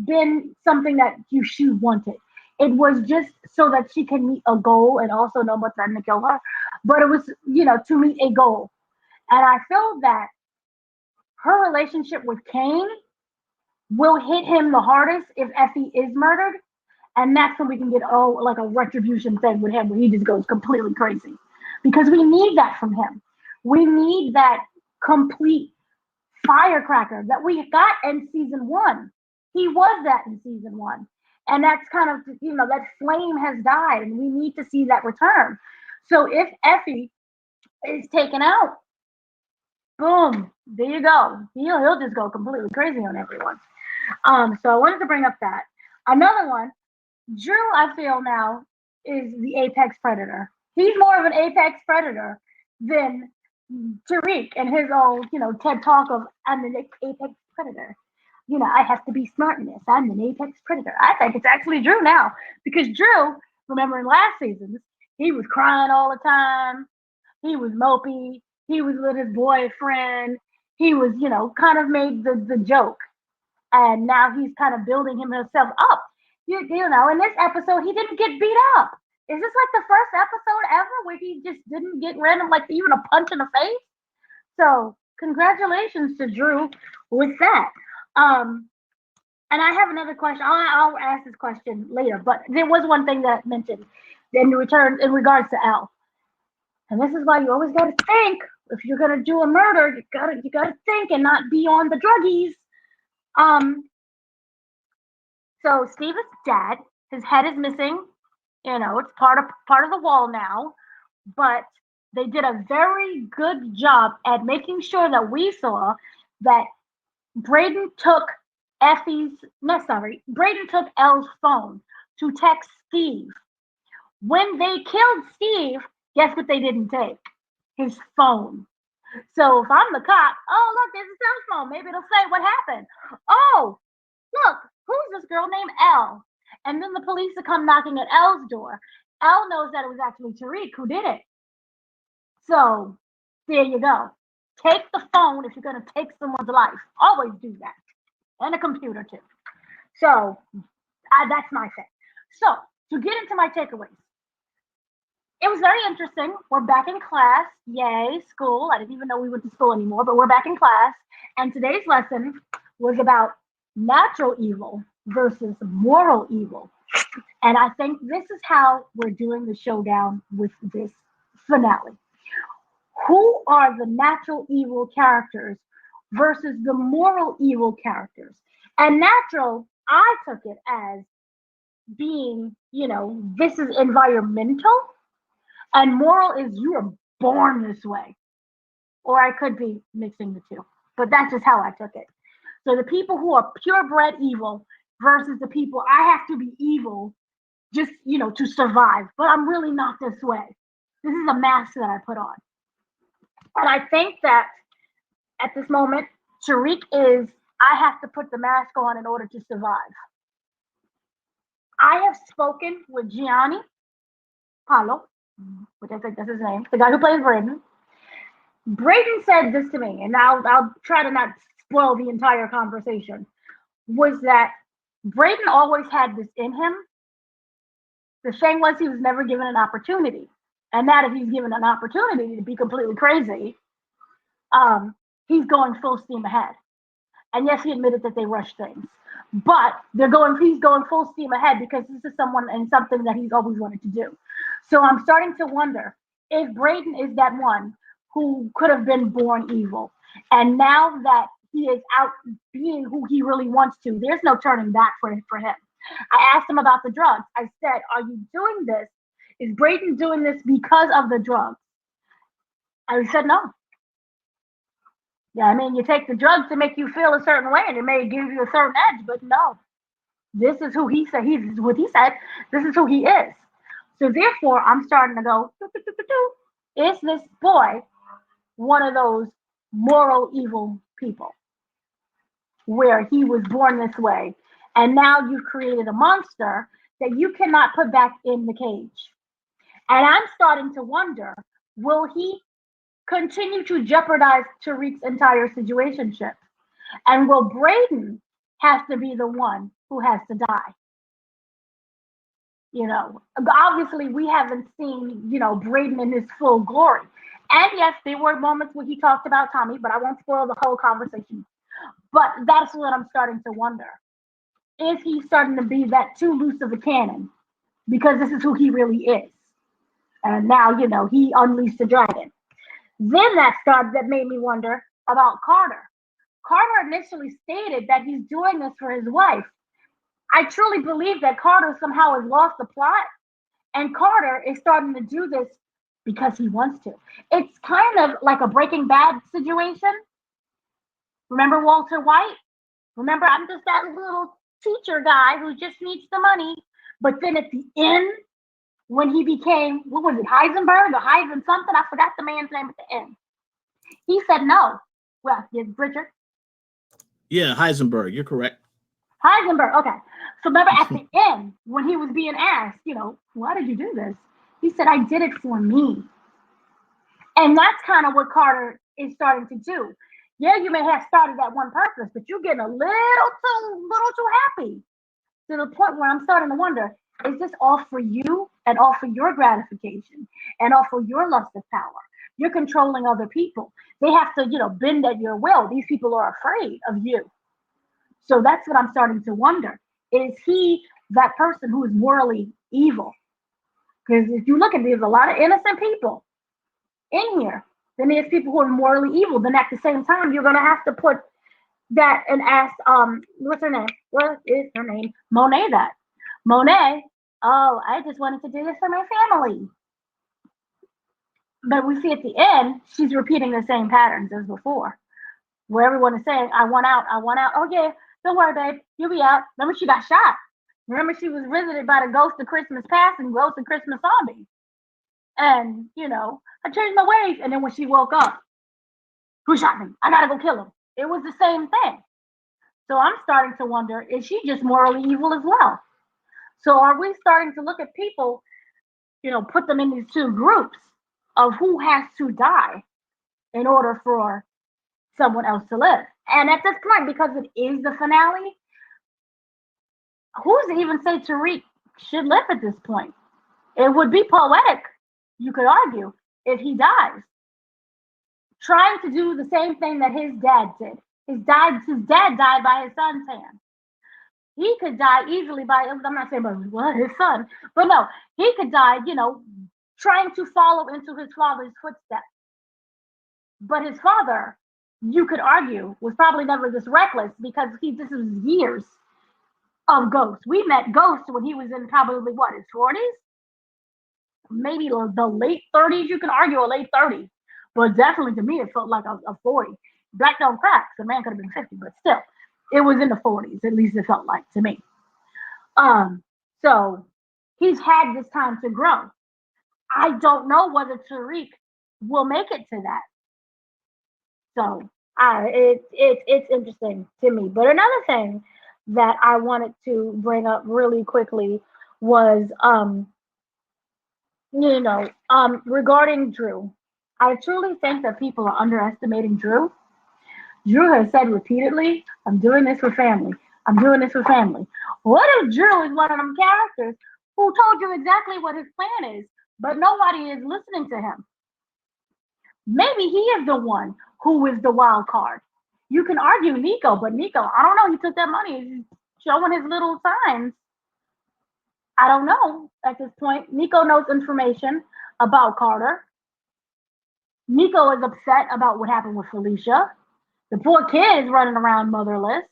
been something that she wanted. It was just so that she can meet a goal and also Noma threatened to kill her. But it was, to meet a goal. And I feel that her relationship with Kane will hit him the hardest if Effie is murdered. And that's when we can get like a retribution thing with him where he just goes completely crazy. Because we need that from him. We need that complete firecracker that we got in season 1. He was that in season 1. And that's kind of, that flame has died and we need to see that return. So if Effie is taken out, Boom. There you go. He'll just go completely crazy on everyone. So I wanted to bring up that. Another one, Drew, I feel now, is the apex predator. He's more of an apex predator than Tariq and his old, TED talk of I'm an apex predator. I have to be smart in this. I'm an apex predator. I think it's actually Drew now because Drew, remember in last seasons, he was crying all the time. He was mopey. He was with his boyfriend. He was, kind of made the joke. And now he's kind of building himself up. In this episode, he didn't get beat up. Is this like the first episode ever where he just didn't get random, like even a punch in the face? So congratulations to Drew with that. And I have another question. I'll ask this question later, but there was one thing that I mentioned in regards to Elle. And this is why you always gotta think. If you're gonna do a murder, you gotta think and not be on the druggies. Um, so Steve is dead. His head is missing. It's part of the wall now. But they did a very good job at making sure that we saw that Brayden took Brayden took Elle's phone to text Steve. When they killed Steve, guess what they didn't take? His phone. So if I'm the cop, oh look, there's a cell phone. Maybe it'll say what happened. Oh, look, who's this girl named Elle? And then the police will come knocking at Elle's door. Elle knows that it was actually Tariq who did it. So there you go. Take the phone if you're gonna take someone's life. Always do that. And a computer too. So that's my thing. So to get into my takeaways, it was very interesting. We're back in class. Yay, school. I didn't even know we went to school anymore, but we're back in class. And today's lesson was about natural evil versus moral evil. And I think this is how we're doing the showdown with this finale. Who are the natural evil characters versus the moral evil characters? And natural, I took it as being, this is environmental, and moral is you were born this way. Or I could be mixing the two, but that's just how I took it. So the people who are purebred evil versus the people I have to be evil just, to survive. But I'm really not this way. This is a mask that I put on. And I think that at this moment, Tariq is, I have to put the mask on in order to survive. I have spoken with Gianni Paolo, which I think that's his name, the guy who plays Brayden. Brayden said this to me, and I'll try to not spoil the entire conversation, was that Brayden always had this in him. The thing was he was never given an opportunity. And now that he's given an opportunity to be completely crazy, he's going full steam ahead. And yes, he admitted that they rushed things. But he's going full steam ahead because this is someone and something that he's always wanted to do. So I'm starting to wonder if Brayden is that one who could have been born evil. And now that he is out being who he really wants to, there's no turning back for him. I asked him about the drugs. I said, are you doing this? Is Brayden doing this because of the drugs? And he said no. Yeah, I mean, you take the drugs to make you feel a certain way, and it may give you a certain edge, but no. This is who he said. He's what he said. This is who he is. So therefore, I'm starting to go, is this boy one of those moral evil people where he was born this way, and now you've created a monster that you cannot put back in the cage? And I'm starting to wonder, will he continue to jeopardize Tariq's entire situationship? And will Brayden have to be the one who has to die? Obviously we haven't seen, Brayden in his full glory. And yes, there were moments where he talked about Tommy, but I won't spoil the whole conversation. But that's what I'm starting to wonder. Is he starting to be that too loose of a cannon? Because this is who he really is. And now, he unleashed the dragon. Then that made me wonder about Carter. Carter initially stated that he's doing this for his wife. I truly believe that Carter somehow has lost the plot, and Carter is starting to do this because he wants to. It's kind of like a Breaking Bad situation. Remember Walter White? Remember, I'm just that little teacher guy who just needs the money. But then at the end, when he became, what was it, Heisenberg or Heisen something? I forgot the man's name at the end. He said no. Well, yes, Richard. Yeah, Heisenberg, you're correct. Heisenberg, okay. So remember at the end, when he was being asked, why did you do this? He said, I did it for me. And that's kind of what Carter is starting to do. Yeah, you may have started that one purpose, but you're getting a little too happy to the point where I'm starting to wonder, is this all for you and all for your gratification and all for your lust of power? You're controlling other people. They have to, bend at your will. These people are afraid of you. So that's what I'm starting to wonder. Is he that person who is morally evil? Because if you look at it, there's a lot of innocent people in here. Then there's people who are morally evil. Then at the same time, you're gonna have to put that and ask, what's her name? What is her name? Monet that. Monet, oh, I just wanted to do this for my family. But we see at the end, she's repeating the same patterns as before, where everyone is saying, I want out, I want out. Oh yeah, don't worry, babe, you'll be out. Remember, she got shot. Remember, she was visited by the ghost of Christmas past and ghost of Christmas zombie. And, I changed my ways. And then when she woke up, who shot me? I gotta go kill him. It was the same thing. So I'm starting to wonder, is she just morally evil as well? So are we starting to look at people, put them in these two groups of who has to die in order for someone else to live? And at this point, because it is the finale, who's to even say Tariq should live at this point? It would be poetic, you could argue, if he dies. Trying to do the same thing that his dad did. His dad died by his son's hand. He could die easily by, I'm not saying about his son, but no, he could die, trying to follow into his father's footsteps. But his father, you could argue, was probably never this reckless because this was years of Ghost. We met Ghost when he was in probably his 40s? Maybe the late 30s, you can argue, or late 30s. But definitely to me, it felt like a 40. Black don't crack. The man could have been 50, but still, it was in the 40s. At least it felt like to me. So he's had this time to grow. I don't know whether Tariq will make it to that. So it's interesting to me. But another thing that I wanted to bring up really quickly was regarding Drew. I truly think that people are underestimating Drew. Drew has said repeatedly, I'm doing this for family. I'm doing this for family. What if Drew is one of them characters who told you exactly what his plan is, but nobody is listening to him? Maybe he is the one who is the wild card. You can argue Nico, but Nico, I don't know, he took that money. He's showing his little signs. I don't know at this point. Nico knows information about Carter. Nico is upset about what happened with Felicia. The poor kid is running around motherless.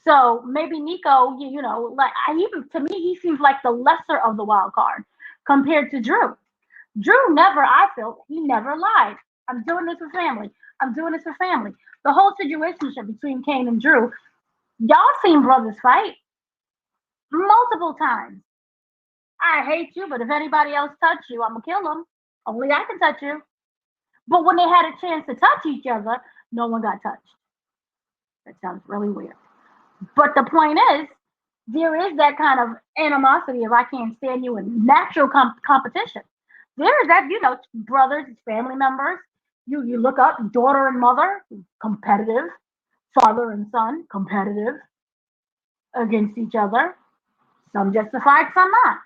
So maybe Nico, to me, he seems like the lesser of the wild card compared to Drew. Drew never, I feel, he never lied. I'm doing this for family. I'm doing this for family. The whole situation between Kane and Drew, y'all seen brothers fight multiple times. I hate you, but if anybody else touch you, I'm going to kill them. Only I can touch you. But when they had a chance to touch each other, no one got touched. That sounds really weird. But the point is, there is that kind of animosity if I can't stand you in natural competition. There is that, brothers, family members. You look up, daughter and mother, competitive. Father and son, competitive against each other. Some justified, some not.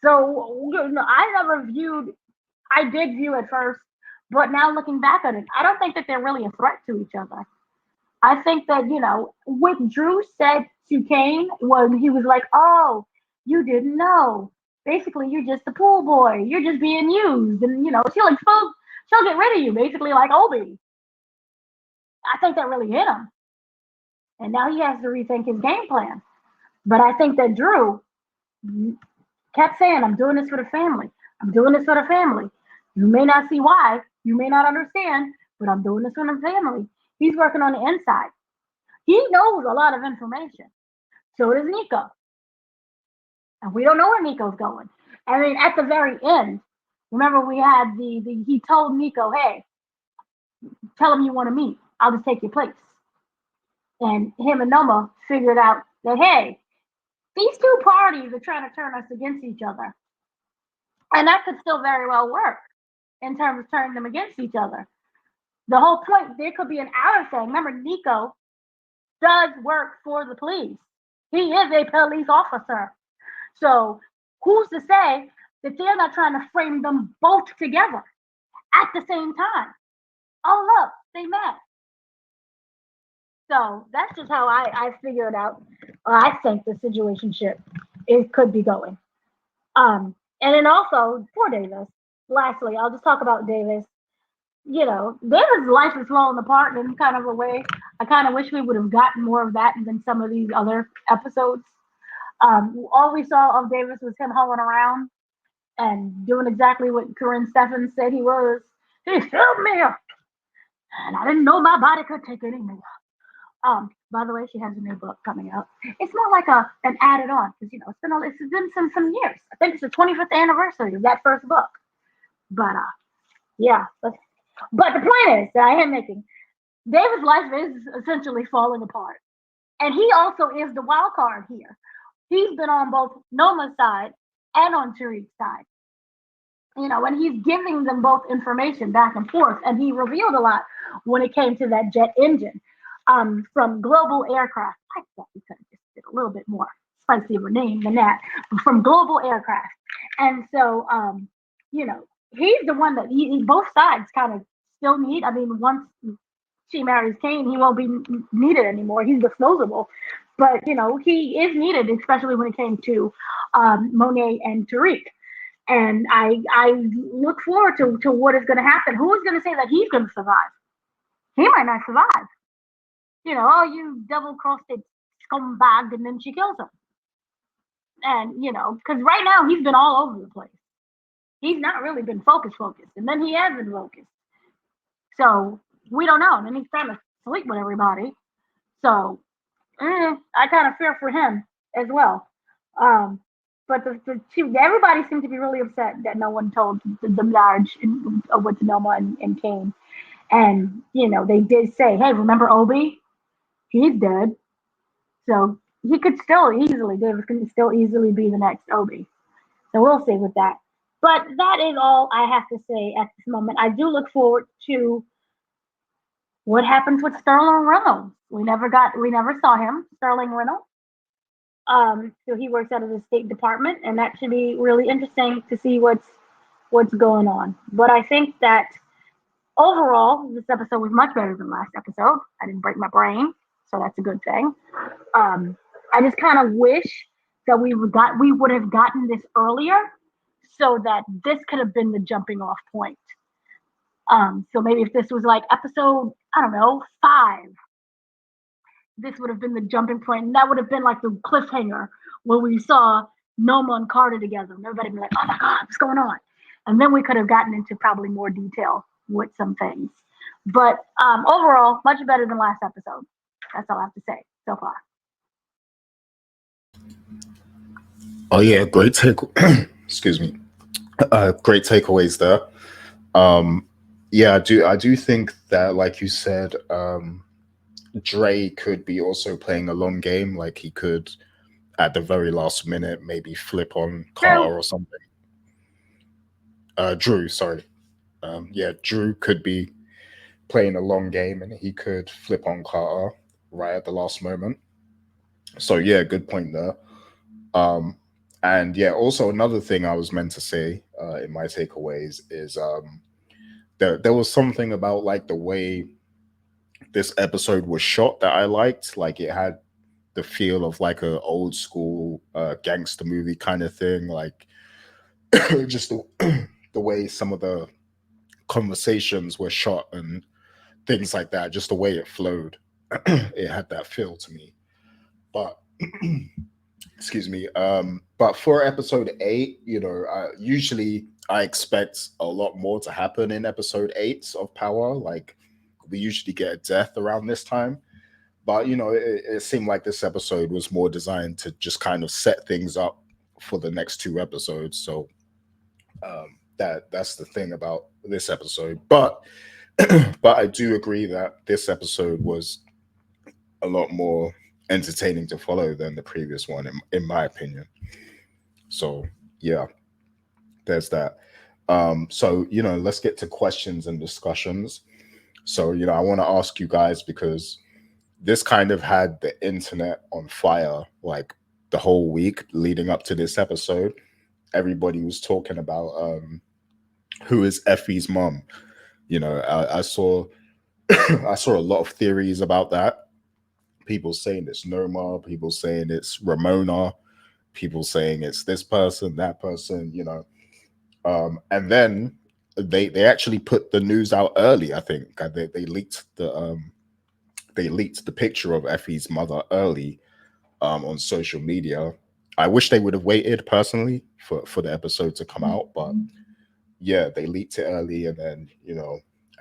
So, I did view at first, but now looking back at it, I don't think that they're really a threat to each other. I think that, what Drew said to Kane when he was like, oh, you didn't know. Basically, you're just a pool boy. You're just being used. And, she'll get rid of you, basically like Obi. I think that really hit him. And now he has to rethink his game plan. But I think that Drew kept saying, I'm doing this for the family. I'm doing this for the family. You may not see why, you may not understand, but I'm doing this for the family. He's working on the inside. He knows a lot of information. So does Nico. And we don't know where Nico's going. I mean, at the very end, remember we had he told Nico, hey, tell him you want to meet. I'll just take your place. And him and Noma figured out that, hey, these two parties are trying to turn us against each other. And that could still very well work in terms of turning them against each other. The whole point, there could be an outer thing. Remember, Nico does work for the police. He is a police officer. So who's to say that they're not trying to frame them both together at the same time? Oh, look, they met. So that's just how I figured out. I think the situation it could be going. And then also for Davis. Lastly, I'll just talk about Davis. Davis' life is falling apart in kind of a way. I kind of wish we would have gotten more of that than some of these other episodes. All we saw of Davis was him hovering around and doing exactly what Corinne Steffens said he was. He filled me up, and I didn't know my body could take it anymore. By the way, she has a new book coming out. It's more like an added on because it's been some years. I think it's the 25th anniversary of that first book. But yeah. But the point is that I am making David's life is essentially falling apart, and he also is the wild card here. He's been on both Noma's side and on Tariq's side. And he's giving them both information back and forth, and he revealed a lot when it came to that jet engine. From Global Aircraft. I thought we could have just did a little bit more spicy of a name than that. From Global Aircraft. And so, he's the one that both sides kind of still need. I mean, once she marries Kane, he won't be needed anymore. He's disposable. But, he is needed, especially when it came to Monet and Tariq. And I look forward to what is going to happen. Who is going to say that he's going to survive? He might not survive. You double-crossed scumbag, and then she kills him. And, because right now he's been all over the place. He's not really been focused, and then he has been focused. So, we don't know. And then he's trying to sleep with everybody. So, I kind of fear for him as well. But everybody seemed to be really upset that no one told the marriage with Noma and Kane. And, they did say, hey, remember Obi? He's dead. So Davis can still easily be the next Obi. So we'll see with that. But that is all I have to say at this moment. I do look forward to what happens with Sterling Reynolds. We never saw him, Sterling Reynolds. So he works out of the State Department, and that should be really interesting to see what's going on. But I think that overall, this episode was much better than last episode. I didn't break my brain. So that's a good thing. I just kind of wish that we would have gotten this earlier, so that this could have been the jumping off point. So maybe if this was like episode, I don't know, 5, this would have been the jumping point, and that would have been like the cliffhanger where we saw Noma and Carter together, and everybody would be like, "Oh my God, what's going on?" And then we could have gotten into probably more detail with some things. But overall, much better than last episode. That's all I have to say so far. Oh yeah, great take. Excuse me. Great takeaways there. Yeah, I do think that, like you said, Dre could be also playing a long game. Like he could, at the very last minute, maybe flip on Carter or something. Drew, sorry. Yeah, Drew could be playing a long game, and he could flip on Carter right at the last moment. So yeah, good point there. And yeah, also another thing I was meant to say in my takeaways is there was something about like the way this episode was shot that I liked. Like it had the feel of like a old school gangster movie kind of thing. Like just the way some of the conversations were shot and things like that. Just the way it flowed, it had that feel to me. But excuse me. But for episode 8, usually I expect a lot more to happen in episode 8 of Power. Like, we usually get a death around this time, but it seemed like this episode was more designed to just kind of set things up for the next 2 episodes. So that's the thing about this episode. But but I do agree that this episode was a lot more entertaining to follow than the previous one, in my opinion. So yeah, there's that. So let's get to questions and discussions. So I want to ask you guys, because this kind of had the internet on fire, like the whole week leading up to this episode. Everybody was talking about who is Effie's mom. I saw I saw a lot of theories about that. People saying it's Noma, people saying it's Ramona, people saying it's this person, that person. And then they actually put the news out early. I think they leaked the picture of Effie's mother early on social media. I wish they would have waited personally for the episode to come out, but yeah, they leaked it early, and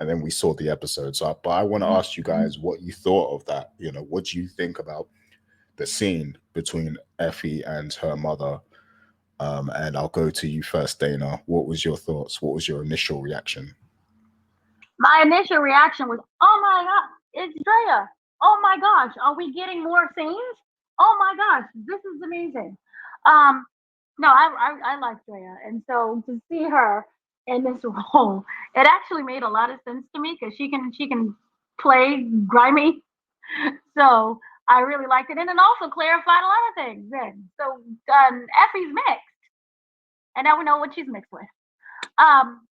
then we saw the episode. So, but I want to ask you guys what you thought of that. What do you think about the scene between Effie and her mother? And I'll go to you first, Dana. What was your thoughts? What was your initial reaction? My initial reaction was, "Oh my god, it's Drea! Oh my gosh, are we getting more scenes? Oh my gosh, this is amazing." Um, no, I like Drea, and so to see her in this role, it actually made a lot of sense to me because she can play grimy. So I really liked it, and it also clarified a lot of things. Then so Effie's mixed, and now we know what she's mixed with. Um,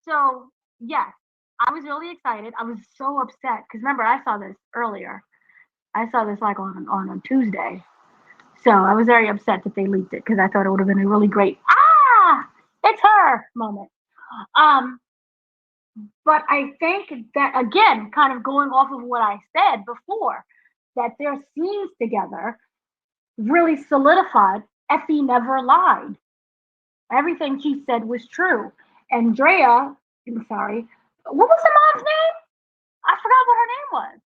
so yes, I was really excited. I was so upset because remember I saw this earlier. I saw this like on a Tuesday. So I was very upset that they leaked it because I thought it would have been a really great it's her moment. Um, but I think that again, kind of going off of what I said before, that their scenes together really solidified Effie never lied. Everything she said was true. And Drea, I'm sorry, what was the mom's name? I forgot what her name was.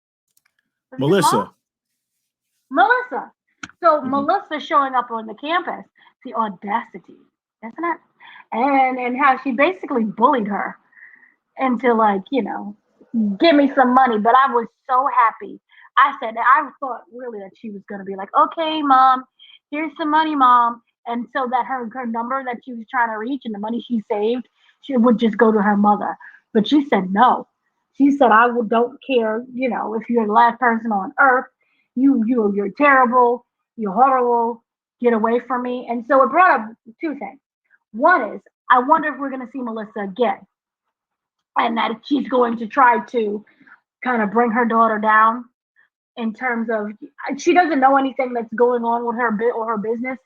Was it Melissa. Mom? Melissa. So Mhm. Melissa showing up on the campus, the audacity, isn't it? And how she basically bullied her into like, give me some money. But I was so happy. I thought really that she was gonna be like, okay, mom, here's some money, mom. And so that her number that she was trying to reach and the money she saved, she would just go to her mother. But she said no. She said, don't care, if you're the last person on earth, you're terrible, you're horrible, get away from me. And so it brought up two things. One is I wonder if we're gonna see Melissa again and that she's going to try to kind of bring her daughter down in terms of she doesn't know anything that's going on with her bit or her business,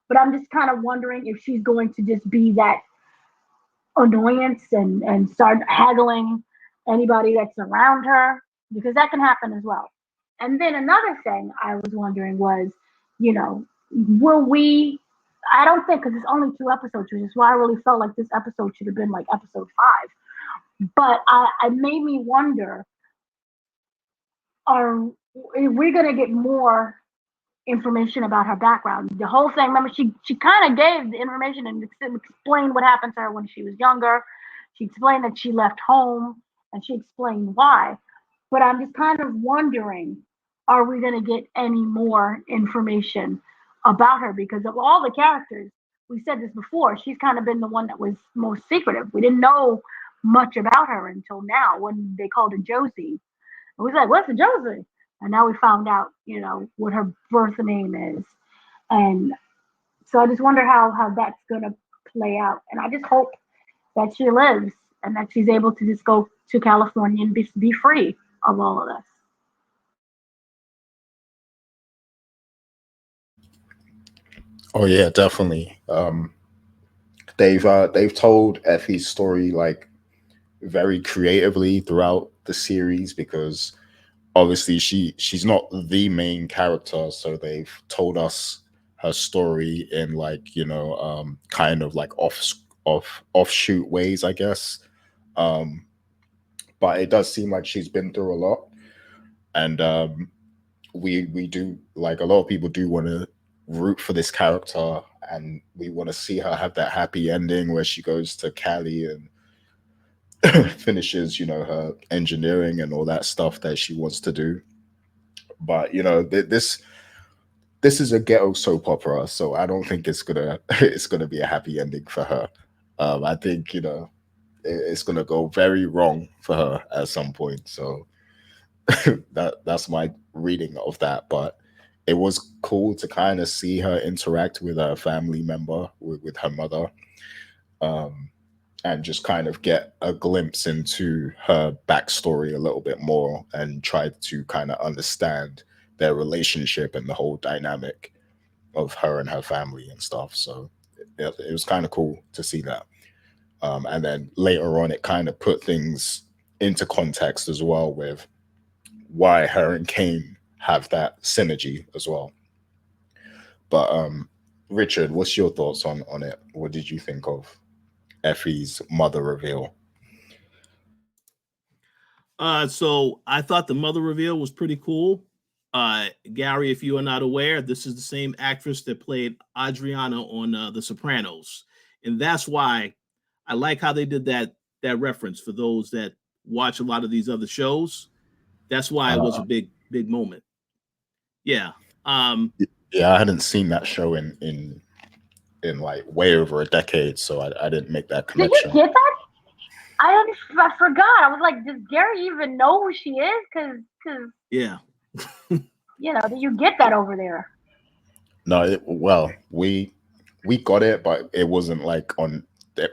but I'm just kind of wondering if she's going to just be that annoyance and start haggling anybody that's around her because that can happen as well. And then another thing I was wondering was, you know, will we? I don't think because it's only 2 episodes, which is why I really felt like this episode should have been like episode 5. But I made me wonder: Are we going to get more information about her background? The whole thing. Remember, she kind of gave the information and explained what happened to her when she was younger. She explained that she left home, and she explained why. But I'm just kind of wondering: Are we going to get any more information about her? Because of all the characters, we said this before. She's kind of been the one that was most secretive. We didn't know much about her until now when they called her Josie. And we was like, what's a Josie? And now we found out, what her birth name is. And so I just wonder how that's gonna play out. And I just hope that she lives and that she's able to just go to California and be free of all of this. Oh yeah, definitely. They've told Effie's story like very creatively throughout the series, because obviously she's not the main character, so they've told us her story in like kind of like offshoot ways, I guess. But it does seem like she's been through a lot, and we do, like, a lot of people do want to root for this character, and we want to see her have that happy ending where she goes to Cali and finishes, her engineering and all that stuff that she wants to do. But this is a ghetto soap opera, so I don't think it's gonna it's gonna be a happy ending for her. I think it's gonna go very wrong for her at some point. So that's my reading of that. But it was cool to kind of see her interact with a family member, with her mother, and just kind of get a glimpse into her backstory a little bit more, and try to kind of understand their relationship and the whole dynamic of her and her family and stuff. So it was kind of cool to see that. And then later on, it kind of put things into context as well, with why her and Kane have that synergy as well. But Richard, what's your thoughts on it? What did you think of Effie's mother reveal? So I thought the mother reveal was pretty cool. Gary, if you are not aware, this is the same actress that played Adriana on The Sopranos, and that's why I like how they did that reference for those that watch a lot of these other shows. That's why it was a big moment. Yeah. Yeah, I hadn't seen that show in like way over a decade, so I didn't make that Did you connection. get that? I forgot. I was like, does Gary even know who she is? Because Yeah. did you get that over there? No, well, we got it, but it wasn't like on.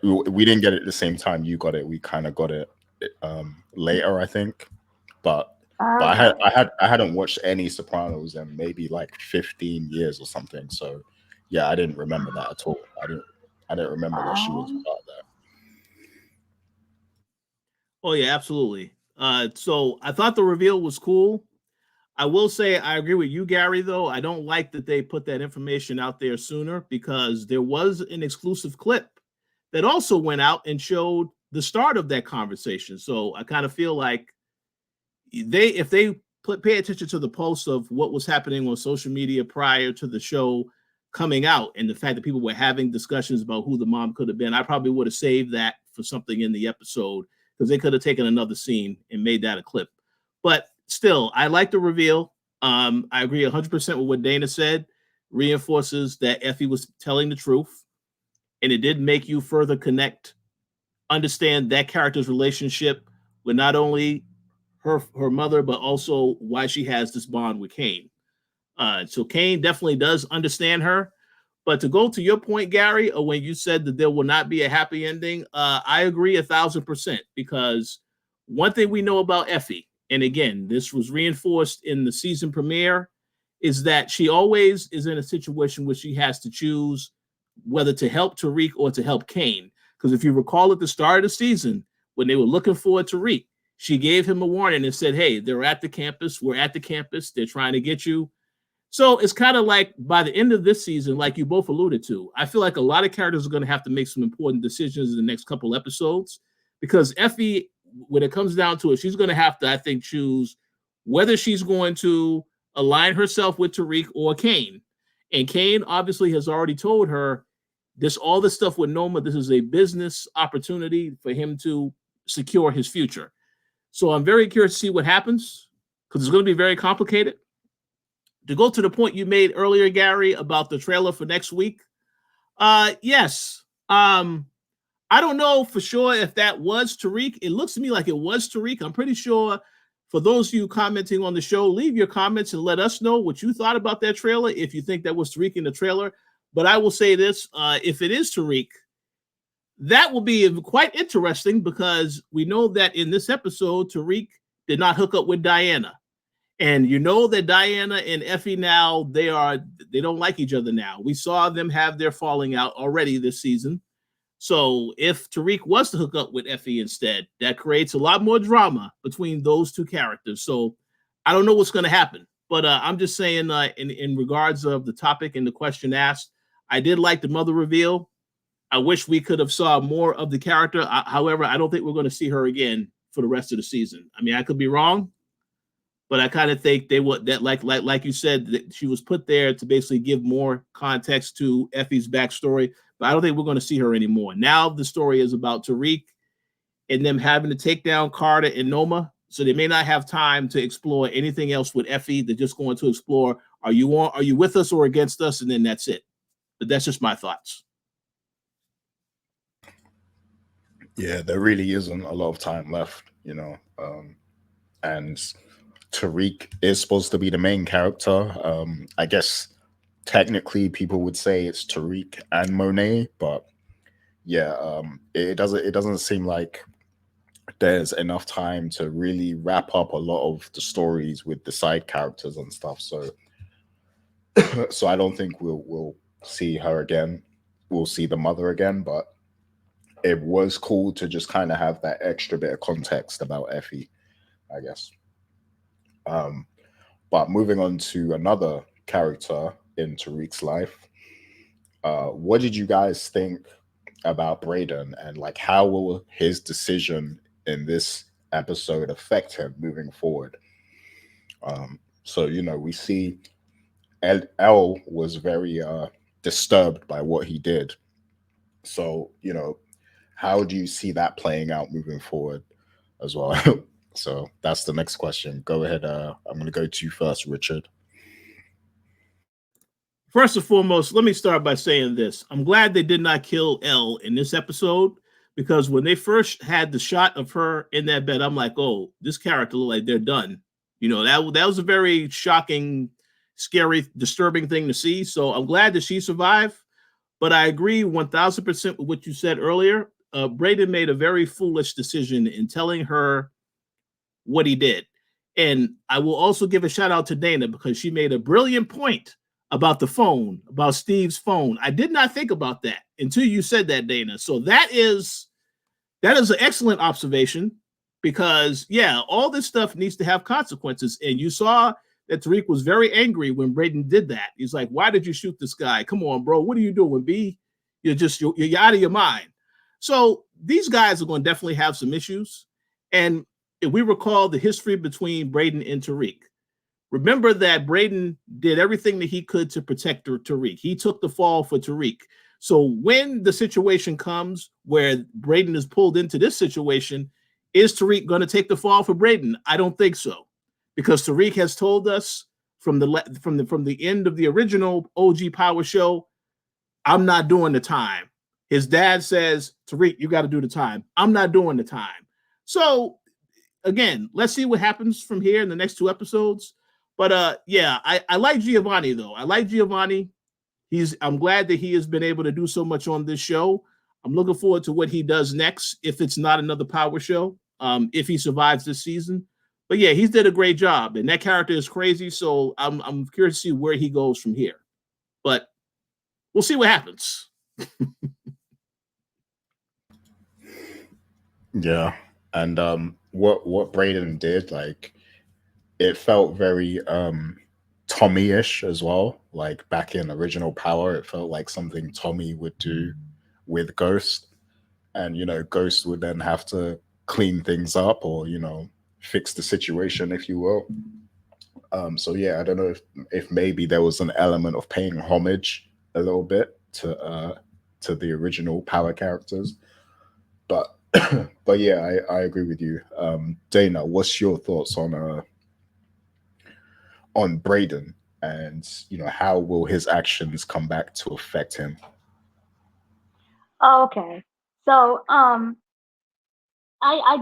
We didn't get it at the same time you got it. We kind of got it later, I think. But I hadn't watched any Sopranos in maybe like 15 years or something. So yeah, I didn't remember that at all. I didn't remember that she was about that. Oh yeah, absolutely. So I thought the reveal was cool. I will say I agree with you, Gary, though. I don't like that they put that information out there sooner, because there was an exclusive clip that also went out and showed the start of that conversation. So I kind of feel like if they pay attention to the pulse of what was happening on social media prior to the show coming out, and the fact that people were having discussions about who the mom could have been, I probably would have saved that for something in the episode, because they could have taken another scene and made that a clip. But still, I like the reveal. I agree 100% with what Dana said. Reinforces that Effie was telling the truth, and it did make you further understand that character's relationship with not only her mother, but also why she has this bond with Kane. So Kane definitely does understand her. But to go to your point, Gary, when you said that there will not be a happy ending, I agree 1,000%, because one thing we know about Effie, and again, this was reinforced in the season premiere, is that she always is in a situation where she has to choose whether to help Tariq or to help Kane. Because if you recall at the start of the season, when they were looking for Tariq, she gave him a warning and said, hey, they're at the campus. We're at the campus. They're trying to get you. So it's kind of like by the end of this season, like you both alluded to, I feel like a lot of characters are going to have to make some important decisions in the next couple episodes, because Effie, when it comes down to it, she's going to have to, I think, choose whether she's going to align herself with Tariq or Kane. And Kane obviously has already told her all this stuff with Noma, this is a business opportunity for him to secure his future. So I'm very curious to see what happens, because it's going to be very complicated. To go to the point you made earlier, Gary, about the trailer for next week, yes. I don't know for sure if that was Tariq. It looks to me like it was Tariq. I'm pretty sure. For those of you commenting on the show, leave your comments and let us know what you thought about that trailer, if you think that was Tariq in the trailer. But I will say this, if it is Tariq, that will be quite interesting, because we know that in this episode, Tariq did not hook up with Diana. And you know that Diana and Effie now, they don't like each other now. We saw them have their falling out already this season. So if Tariq was to hook up with Effie instead, that creates a lot more drama between those two characters. So I don't know what's going to happen. But I'm just saying, in regards of the topic and the question asked, I did like the mother reveal. I wish we could have saw more of the character. However, I don't think we're going to see her again for the rest of the season. I mean, I could be wrong, but I kind of think they would that like you said, that she was put there to basically give more context to Effie's backstory. But I don't think we're going to see her anymore. Now the story is about Tariq and them having to take down Carter and Noma. So they may not have time to explore anything else with Effie. They're just going to explore, are you with us or against us? And then that's it. But that's just my thoughts. Yeah, there really isn't a lot of time left, and Tariq is supposed to be the main character. I guess technically people would say it's Tariq and Monet, but yeah, it doesn't seem like there's enough time to really wrap up a lot of the stories with the side characters and stuff. So so I don't think we'll see her again. We'll see the mother again, but it was cool to just kind of have that extra bit of context about Effie, I guess. Um, but moving on to another character in Tariq's life, what did you guys think about Brayden, and like how will his decision in this episode affect him moving forward? So we see Elle was very disturbed by what he did. So how do you see that playing out moving forward as well? So that's the next question. Go ahead. I'm going to go to you first, Richard. First and foremost, let me start by saying this. I'm glad they did not kill Elle in this episode, because when they first had the shot of her in that bed, I'm like, oh, this character look like they're done. That was a very shocking, scary, disturbing thing to see. So I'm glad that she survived. But I agree 1,000% with what you said earlier. Brayden made a very foolish decision in telling her what he did. And I will also give a shout out to Dana, because she made a brilliant point about the phone, about Steve's phone. I did not think about that until you said that, Dana. So that is an excellent observation, because yeah, all this stuff needs to have consequences. And you saw that Tariq was very angry when Brayden did that. He's like, why did you shoot this guy? Come on, bro. What are you doing, B? You're out of your mind. So these guys are going to definitely have some issues. And if we recall the history between Brayden and Tariq, remember that Brayden did everything that he could to protect Tariq. He took the fall for Tariq. So when the situation comes where Brayden is pulled into this situation, is Tariq going to take the fall for Brayden? I don't think so, because Tariq has told us from the end of the original OG Power show, I'm not doing the time. His dad says, Tariq, you got to do the time. I'm not doing the time. So again, let's see what happens from here in the next 2 episodes. But yeah, I like Giovanni though. I like Giovanni. I'm glad that he has been able to do so much on this show. I'm looking forward to what he does next, if it's not another Power show, if he survives this season. But yeah, he's did a great job, and that character is crazy. So I'm curious to see where he goes from here. But we'll see what happens. Yeah, and what Brayden did, like, it felt very Tommy-ish as well. Like back in original Power, it felt like something Tommy would do with Ghost, and Ghost would then have to clean things up, or fix the situation, if you will. So yeah, I don't know if maybe there was an element of paying homage a little bit to the original Power characters, but but yeah, I agree with you. Dana, what's your thoughts on Brayden, and how will his actions come back to affect him? Okay. So, I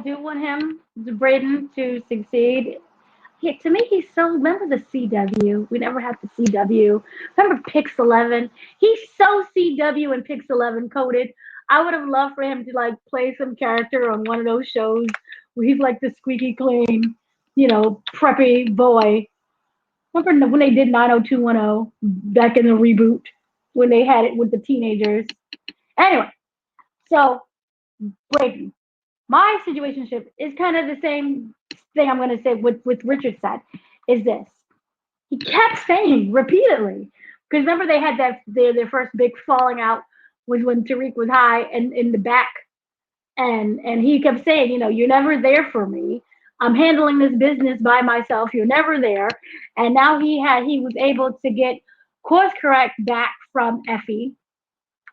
do want Braden, to succeed. Yeah, to me, he's so. Remember the CW? We never had the CW. Remember Pix 11? He's so CW and Pix 11 coded. I would have loved for him to like play some character on one of those shows where he's like the squeaky clean, preppy boy. Remember when they did 90210 back in the reboot, when they had it with the teenagers? Anyway, so Brayden, my situationship is kind of the same thing I'm going to say with Richard said, is this. He kept saying repeatedly, because remember they had their first big falling out was when Tariq was high and in the back, and he kept saying, you're never there for me. I'm handling this business by myself. You're never there. And now he was able to get course correct back from Effie,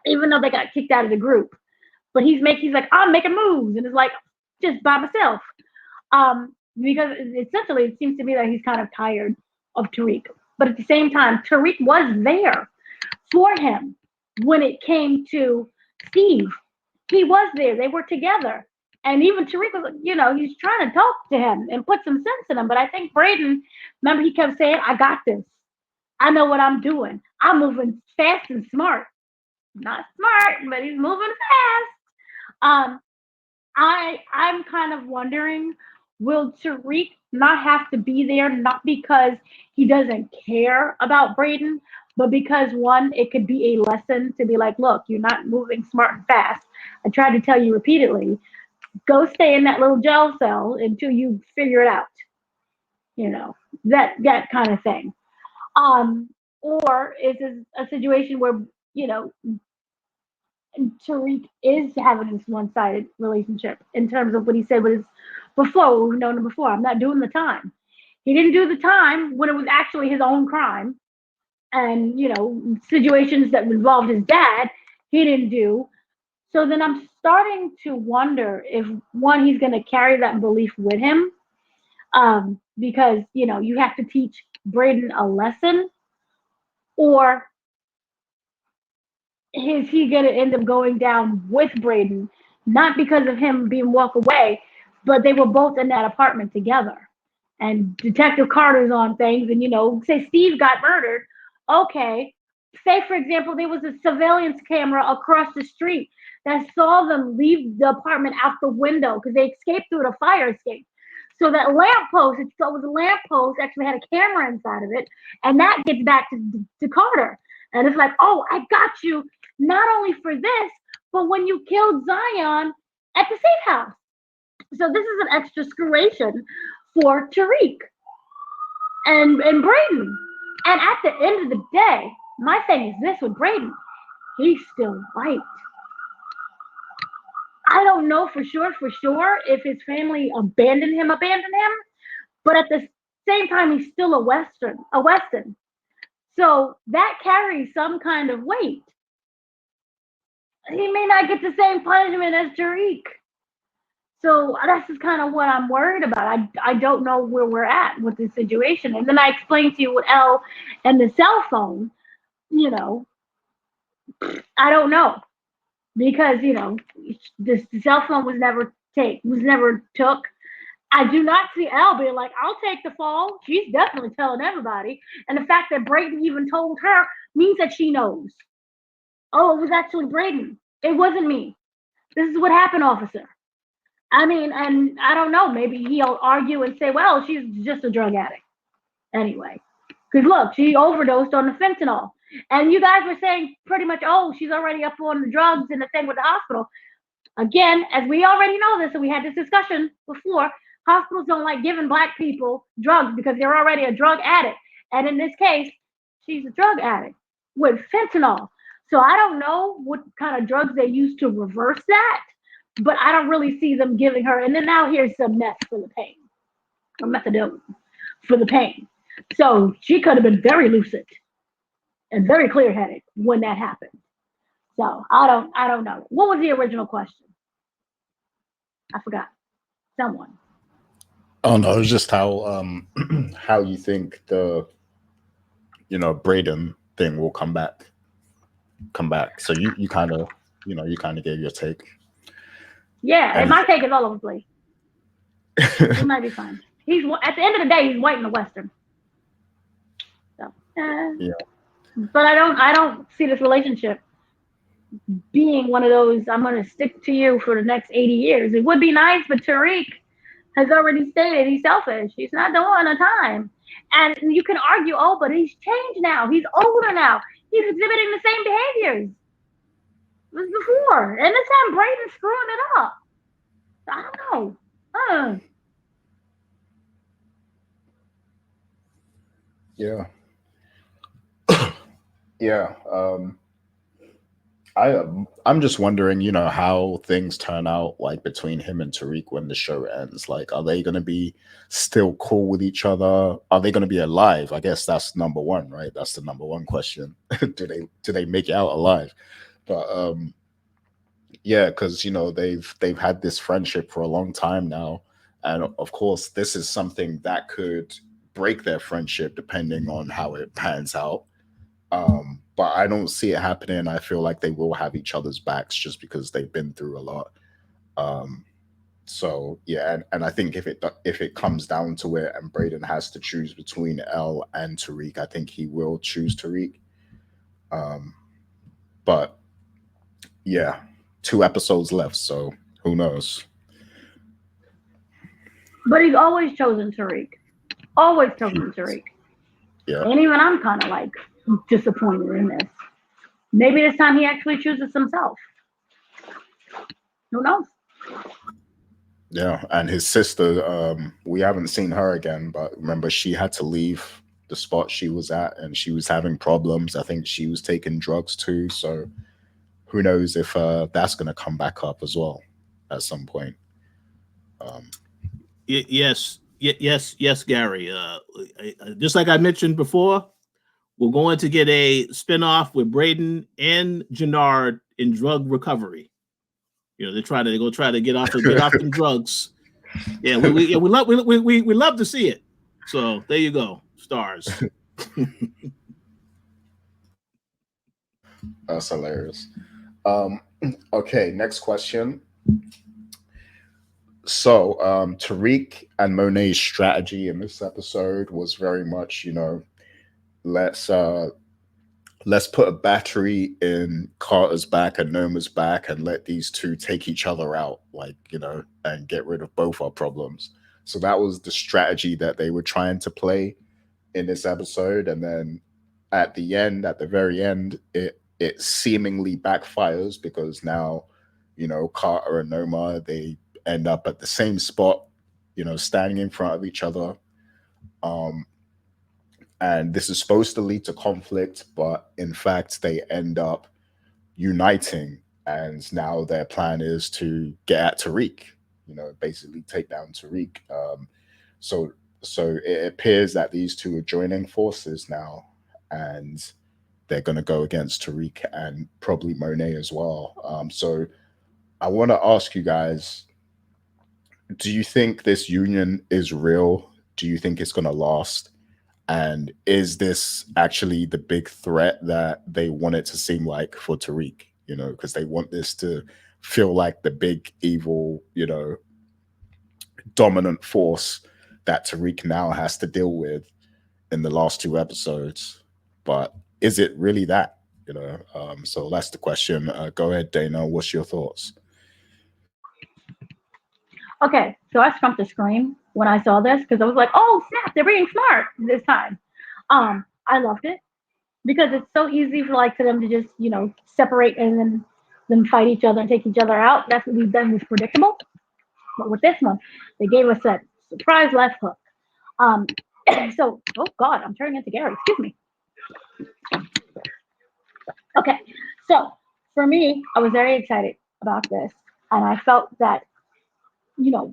even though they got kicked out of the group. But he's like, I'm making moves, and it's like just by myself. Because essentially it seems to me that he's kind of tired of Tariq. But at the same time, Tariq was there for him when it came to Steve. He was there. They were together. And even Tariq was, he's trying to talk to him and put some sense in him. But I think Brayden, remember, he kept saying, I got this. I know what I'm doing. I'm moving fast and smart. Not smart, but he's moving fast. I'm kind of wondering, will Tariq not have to be there, not because he doesn't care about Brayden, but because one, it could be a lesson to be like, look, you're not moving smart and fast. I tried to tell you repeatedly, go stay in that little jail cell until you figure it out. That kind of thing. Or is it a situation where, Tariq is having this one-sided relationship in terms of what he said was before, we've known him before. I'm not doing the time. He didn't do the time when it was actually his own crime. And, situations that involved his dad, he didn't do. So then I'm starting to wonder if, one, he's going to carry that belief with him. Because, you have to teach Brayden a lesson, or is he going to end up going down with Brayden, not because of him being walk away, but they were both in that apartment together. And Detective Carter's on things, and say Steve got murdered. Okay, say for example, there was a surveillance camera across the street that saw them leave the apartment out the window because they escaped through the fire escape. So that lamppost, it was a lamppost, actually had a camera inside of it, and that gets back to Carter. And it's like, oh, I got you, not only for this, but when you killed Zion at the safe house. So this is an extra screwation for Tariq and Brayden. And at the end of the day, my thing is this with Brayden, he's still white. I don't know for sure if his family abandoned him, but at the same time, he's still a Western. So that carries some kind of weight. He may not get the same punishment as Tariq. So that's just kind of what I'm worried about. I don't know where we're at with this situation. And then I explained to you with Elle and the cell phone, I don't know. Because, the cell phone was never took. I do not see Elle being like, I'll take the fall. She's definitely telling everybody. And the fact that Brayden even told her means that she knows. Oh, it was actually Brayden. It wasn't me. This is what happened, officer. I mean, and I don't know. Maybe he'll argue and say, well, she's just a drug addict. Anyway. Because look, she overdosed on the fentanyl. And you guys were saying pretty much, oh, she's already up on the drugs and the thing with the hospital. Again, as we already know this, and we had this discussion before, hospitals don't like giving Black people drugs because they're already a drug addict. And in this case, she's a drug addict with fentanyl. So I don't know what kind of drugs they use to reverse that, but I don't really see them giving her. And then now here's some meth for the pain, or methadone for the pain. So she could have been very lucid and very clear-headed when that happened. So I don't know. What was the original question? I forgot. Someone. Oh no, it's just how how you think the Brayden thing will come back. So you kind of gave your take. Yeah, and And my take is all over the place. He might be fine. He's at the end of the day, he's white in the Western. So, yeah. But I don't see this relationship being one of those. I'm going to stick to you for the next 80 years. It would be nice, but Tariq has already stated he's selfish. He's not doing the time. And you can argue, oh, but he's changed now. He's older now. He's exhibiting the same behaviors as before. And this time Brayden's screwing it up. I don't know. Yeah. Yeah. I'm just wondering, how things turn out like between him and Tariq when the show ends. Like, are they gonna be still cool with each other? Are they gonna be alive? I guess that's number one, right? That's the number one question. Do they make it out alive? But yeah, because they've had this friendship for a long time now, and of course, this is something that could break their friendship depending on how it pans out. But I don't see it happening. I feel like they will have each other's backs just because they've been through a lot. Um, so yeah, and I think if it comes down to it, and Brayden has to choose between Elle and Tariq, I think he will choose Tariq. Um, but yeah, 2 episodes left, so who knows? But he's always chosen Tariq. Always chosen Tariq. Yeah, And even I'm kind of like disappointed in this. Maybe this time he actually chooses himself. Who knows? yeah, and his sister, we haven't seen her again, but remember she had to leave the spot she was at, and she was having problems. I think she was taking drugs too, so who knows if that's going to come back up as well at some point. Um, Yes, Gary. Just like I mentioned before, we're going to get a spinoff with Brayden and Jannard in drug recovery. They're gonna try to get off them drugs. Yeah, we love to see it. So there you go, stars. that's hilarious. Um, okay, next question. So, Tariq and Monet's strategy in this episode was very much, let's let's put a battery in Carter's back and Noma's back and let these two take each other out, like, and get rid of both our problems. So that was the strategy that they were trying to play in this episode. And then at the very end, it seemingly backfires because now, Carter and Noma, they end up at the same spot, standing in front of each other. Um, and this is supposed to lead to conflict, but in fact, they end up uniting. And now their plan is to get at Tariq, basically take down Tariq. So, so it appears that these two are joining forces now, and they're going to go against Tariq and probably Monet as well. So, I want to ask you guys: do you think this union is real? Do you think it's going to last? And is this actually the big threat that they want it to seem like for Tariq? Because they want this to feel like the big evil, dominant force that Tariq now has to deal with in the last 2 episodes. But is it really that? So that's the question. Go ahead, Dana. What's your thoughts? Okay, so I stumped a scream when I saw this because I was like, "Oh snap! They're being smart this time." I loved it because it's so easy for them to just separate and then them fight each other and take each other out. That's what we've done was predictable. But with this one, they gave us that surprise left hook. Um, so oh god, I'm turning into Gary. Excuse me. Okay, so for me, I was very excited about this, and I felt that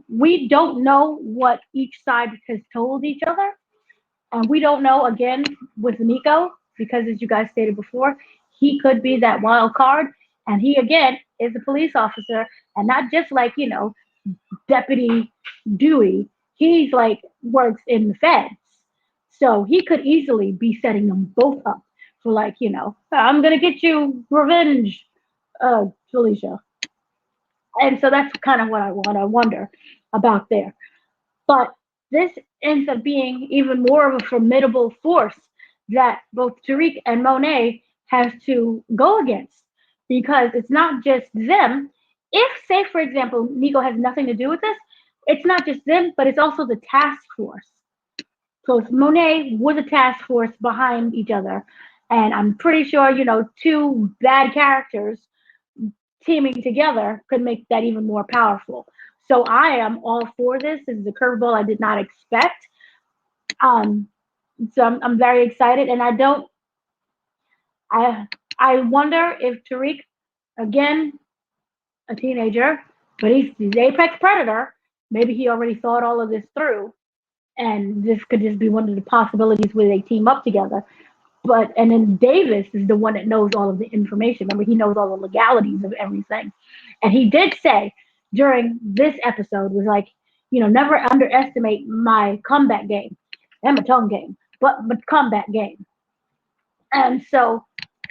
we don't know what each side has told each other, and we don't know again with Nico because, as you guys stated before, he could be that wild card, and he again is a police officer, and not just Deputy Dewey. He's works in the feds, so he could easily be setting them both up for I'm gonna get you revenge, Felicia. And so that's kind of what I wonder about there. But this ends up being even more of a formidable force that both Tariq and Monet have to go against because it's not just them. If, say, for example, Nico has nothing to do with this, it's not just them, but it's also the task force. So it's Monet with a task force behind each other. And I'm pretty sure, two bad characters teaming together could make that even more powerful. So I am all for this. This is a curveball I did not expect. Um, so I'm very excited, and I don't. I wonder if Tariq Again, a teenager, but he's the apex predator. Maybe he already thought all of this through, and this could just be one of the possibilities where they team up together. But and then Davis is the one that knows all of the information. Remember, he knows all the legalities of everything, and he did say during this episode was like, never underestimate my comeback game and my tongue game, but combat game. And so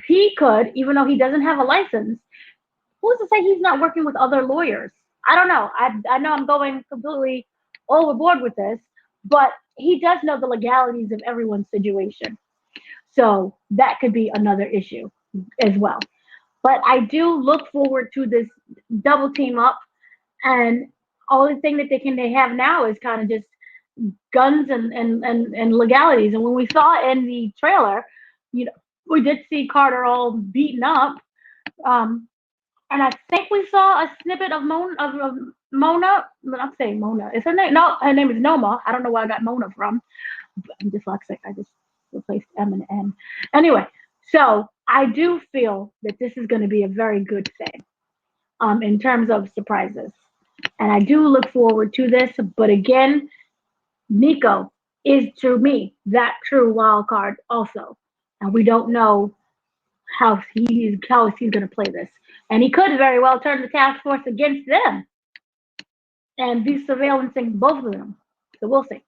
he could, even though he doesn't have a license, who's to say he's not working with other lawyers? I don't know. I know I'm going completely overboard with this, but he does know the legalities of everyone's situation. So that could be another issue as well. But I do look forward to this double team up, and only thing that they have now is kind of just guns and legalities. And when we saw in the trailer, we did see Carter all beaten up. And I think we saw a snippet of Mona. I'm saying Mona. Is her name? No, her name is Noma. I don't know where I got Mona from. I'm dyslexic. I just replaced M and N. Anyway, so I do feel that this is going to be a very good thing in terms of surprises. And I do look forward to this. But again, Nico is, to me, that true wild card also. And we don't know how he's going to play this. And he could very well turn the task force against them and be surveillancing both of them. So we'll see.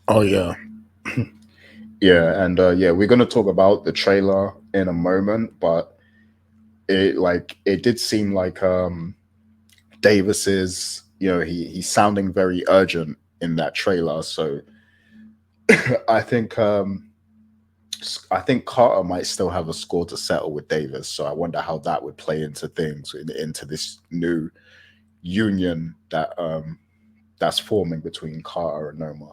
Oh yeah, yeah, and yeah, we're gonna talk about the trailer in a moment, but it did seem like Davis is, he's sounding very urgent in that trailer. So I think I think Carter might still have a score to settle with Davis. So I wonder how that would play into things, into this new union that's forming between Carter and Noma.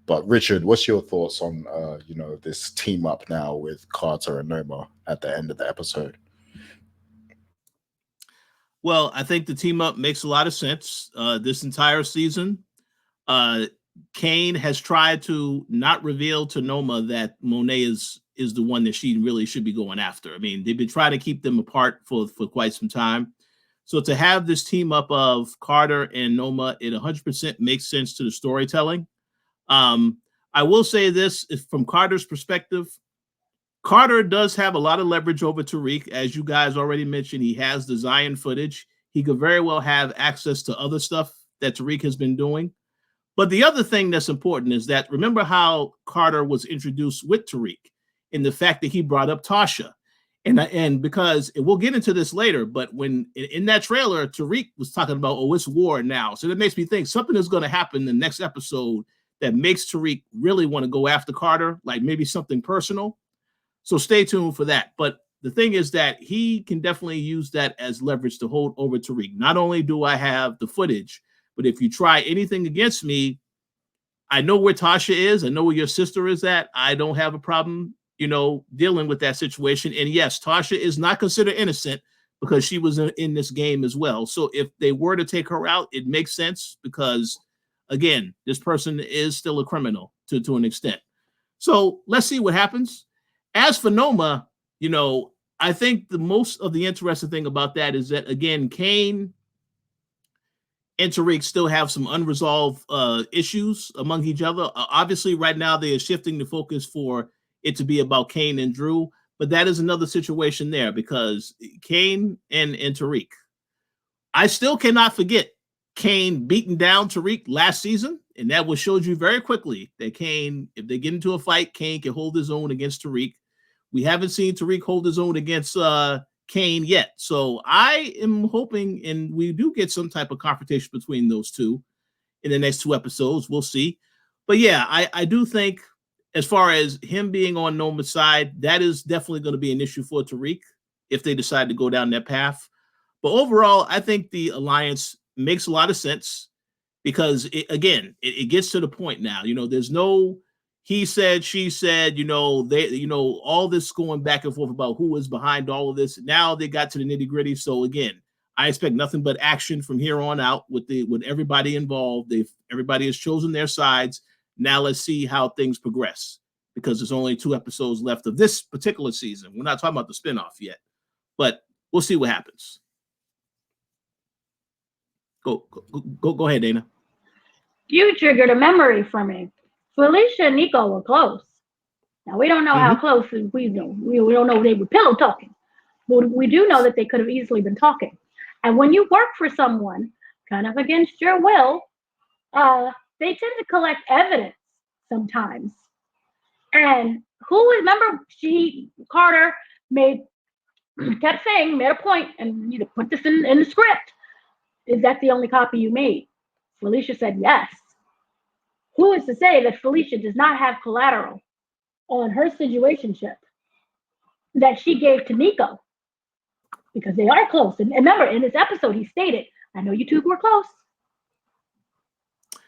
But Richard, what's your thoughts on this team up now with Carter and Noma at the end of the episode? Well, I think the team up makes a lot of sense. This entire season, Kane has tried to not reveal to Noma that Monet is the one that she really should be going after. I mean, they've been trying to keep them apart for quite some time. So to have this team up of Carter and Noma, it 100% makes sense to the storytelling. I will say this, from Carter's perspective, Carter does have a lot of leverage over Tariq. As you guys already mentioned, he has the Zion footage. He could very well have access to other stuff that Tariq has been doing. But the other thing that's important is that, remember how Carter was introduced with Tariq, and the fact that he brought up Tasha. And because we'll get into this later, but when in that trailer, Tariq was talking about, oh, it's war now. So that makes me think something is going to happen in the next episode that makes Tariq really want to go after Carter, like maybe something personal. So stay tuned for that. But the thing is that he can definitely use that as leverage to hold over Tariq. Not only do I have the footage, but if you try anything against me, I know where Tasha is. I know where your sister is at. I don't have a problem, dealing with that situation. And yes, Tasha is not considered innocent because she was in this game as well. So if they were to take her out, it makes sense because, again, this person is still a criminal to an extent. So let's see what happens. As for Noma, I think the most of the interesting thing about that is that, again, Kane and Tariq still have some unresolved issues among each other. Obviously, right now they are shifting the focus for it to be about Kane and Drew, but that is another situation there because Kane and Tariq. I still cannot forget Kane beating down Tariq last season, and that was showed you very quickly that Kane, if they get into a fight, Kane can hold his own against Tariq. We haven't seen Tariq hold his own against Kane yet. So I am hoping, and we do get some type of confrontation between those two in the next two episodes. We'll see. But yeah, I do think as far as him being on Noma's side, that is definitely going to be an issue for Tariq if they decide to go down that path. But overall, I think the alliance makes a lot of sense because, it gets to the point now. There's no he said, she said, all this going back and forth about who is behind all of this. Now they got to the nitty gritty. So again, I expect nothing but action from here on out with everybody involved. Everybody has chosen their sides. Now let's see how things progress. because there's only 2 episodes left of this particular season. We're not talking about the spinoff yet, but we'll see what happens. Go ahead, Dana. You triggered a memory for me. Felicia and Nico were close. Now we don't know how close. We don't know if they were pillow talking, but we do know that they could have easily been talking. And when you work for someone, kind of against your will, they tend to collect evidence sometimes. And remember, Carter kept saying, made a point, and you put this in the script. Is that the only copy you made? Felicia said yes. Who is to say that Felicia does not have collateral on her situationship that she gave to Nico? Because they are close. And remember, in this episode, he stated, I know you two were close.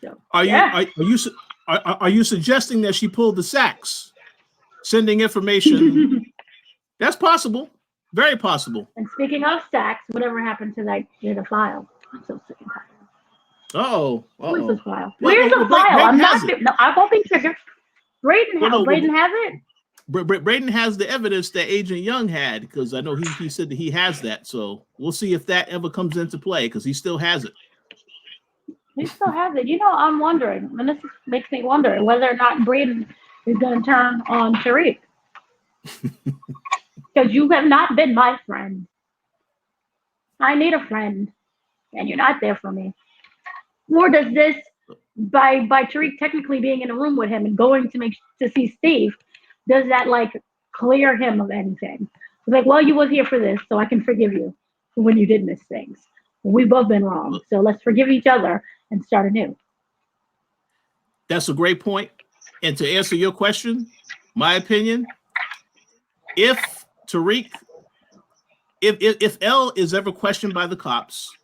So, are you suggesting that she pulled the sacks, sending information? That's possible. Very possible. And speaking of sacks, whatever happened to the file? I'm so sick and tired. Where's the file? Where's the file? I won't be triggered. Brayden has it. Brayden has the evidence that Agent Young had, because I know he said that he has that. So we'll see if that ever comes into play, because he still has it. He still has it. I'm wondering, and this makes me wonder whether or not Brayden is going to turn on Tariq. Because you have not been my friend. I need a friend, and you're not there for me. Or does this, by Tariq technically being in a room with him and going to see Steve, does that clear him of anything? It's like, well, you was here for this, so I can forgive you for when you did miss things. We've both been wrong, so let's forgive each other and start anew. That's a great point. And to answer your question, my opinion, if Tariq, if Elle is ever questioned by the cops,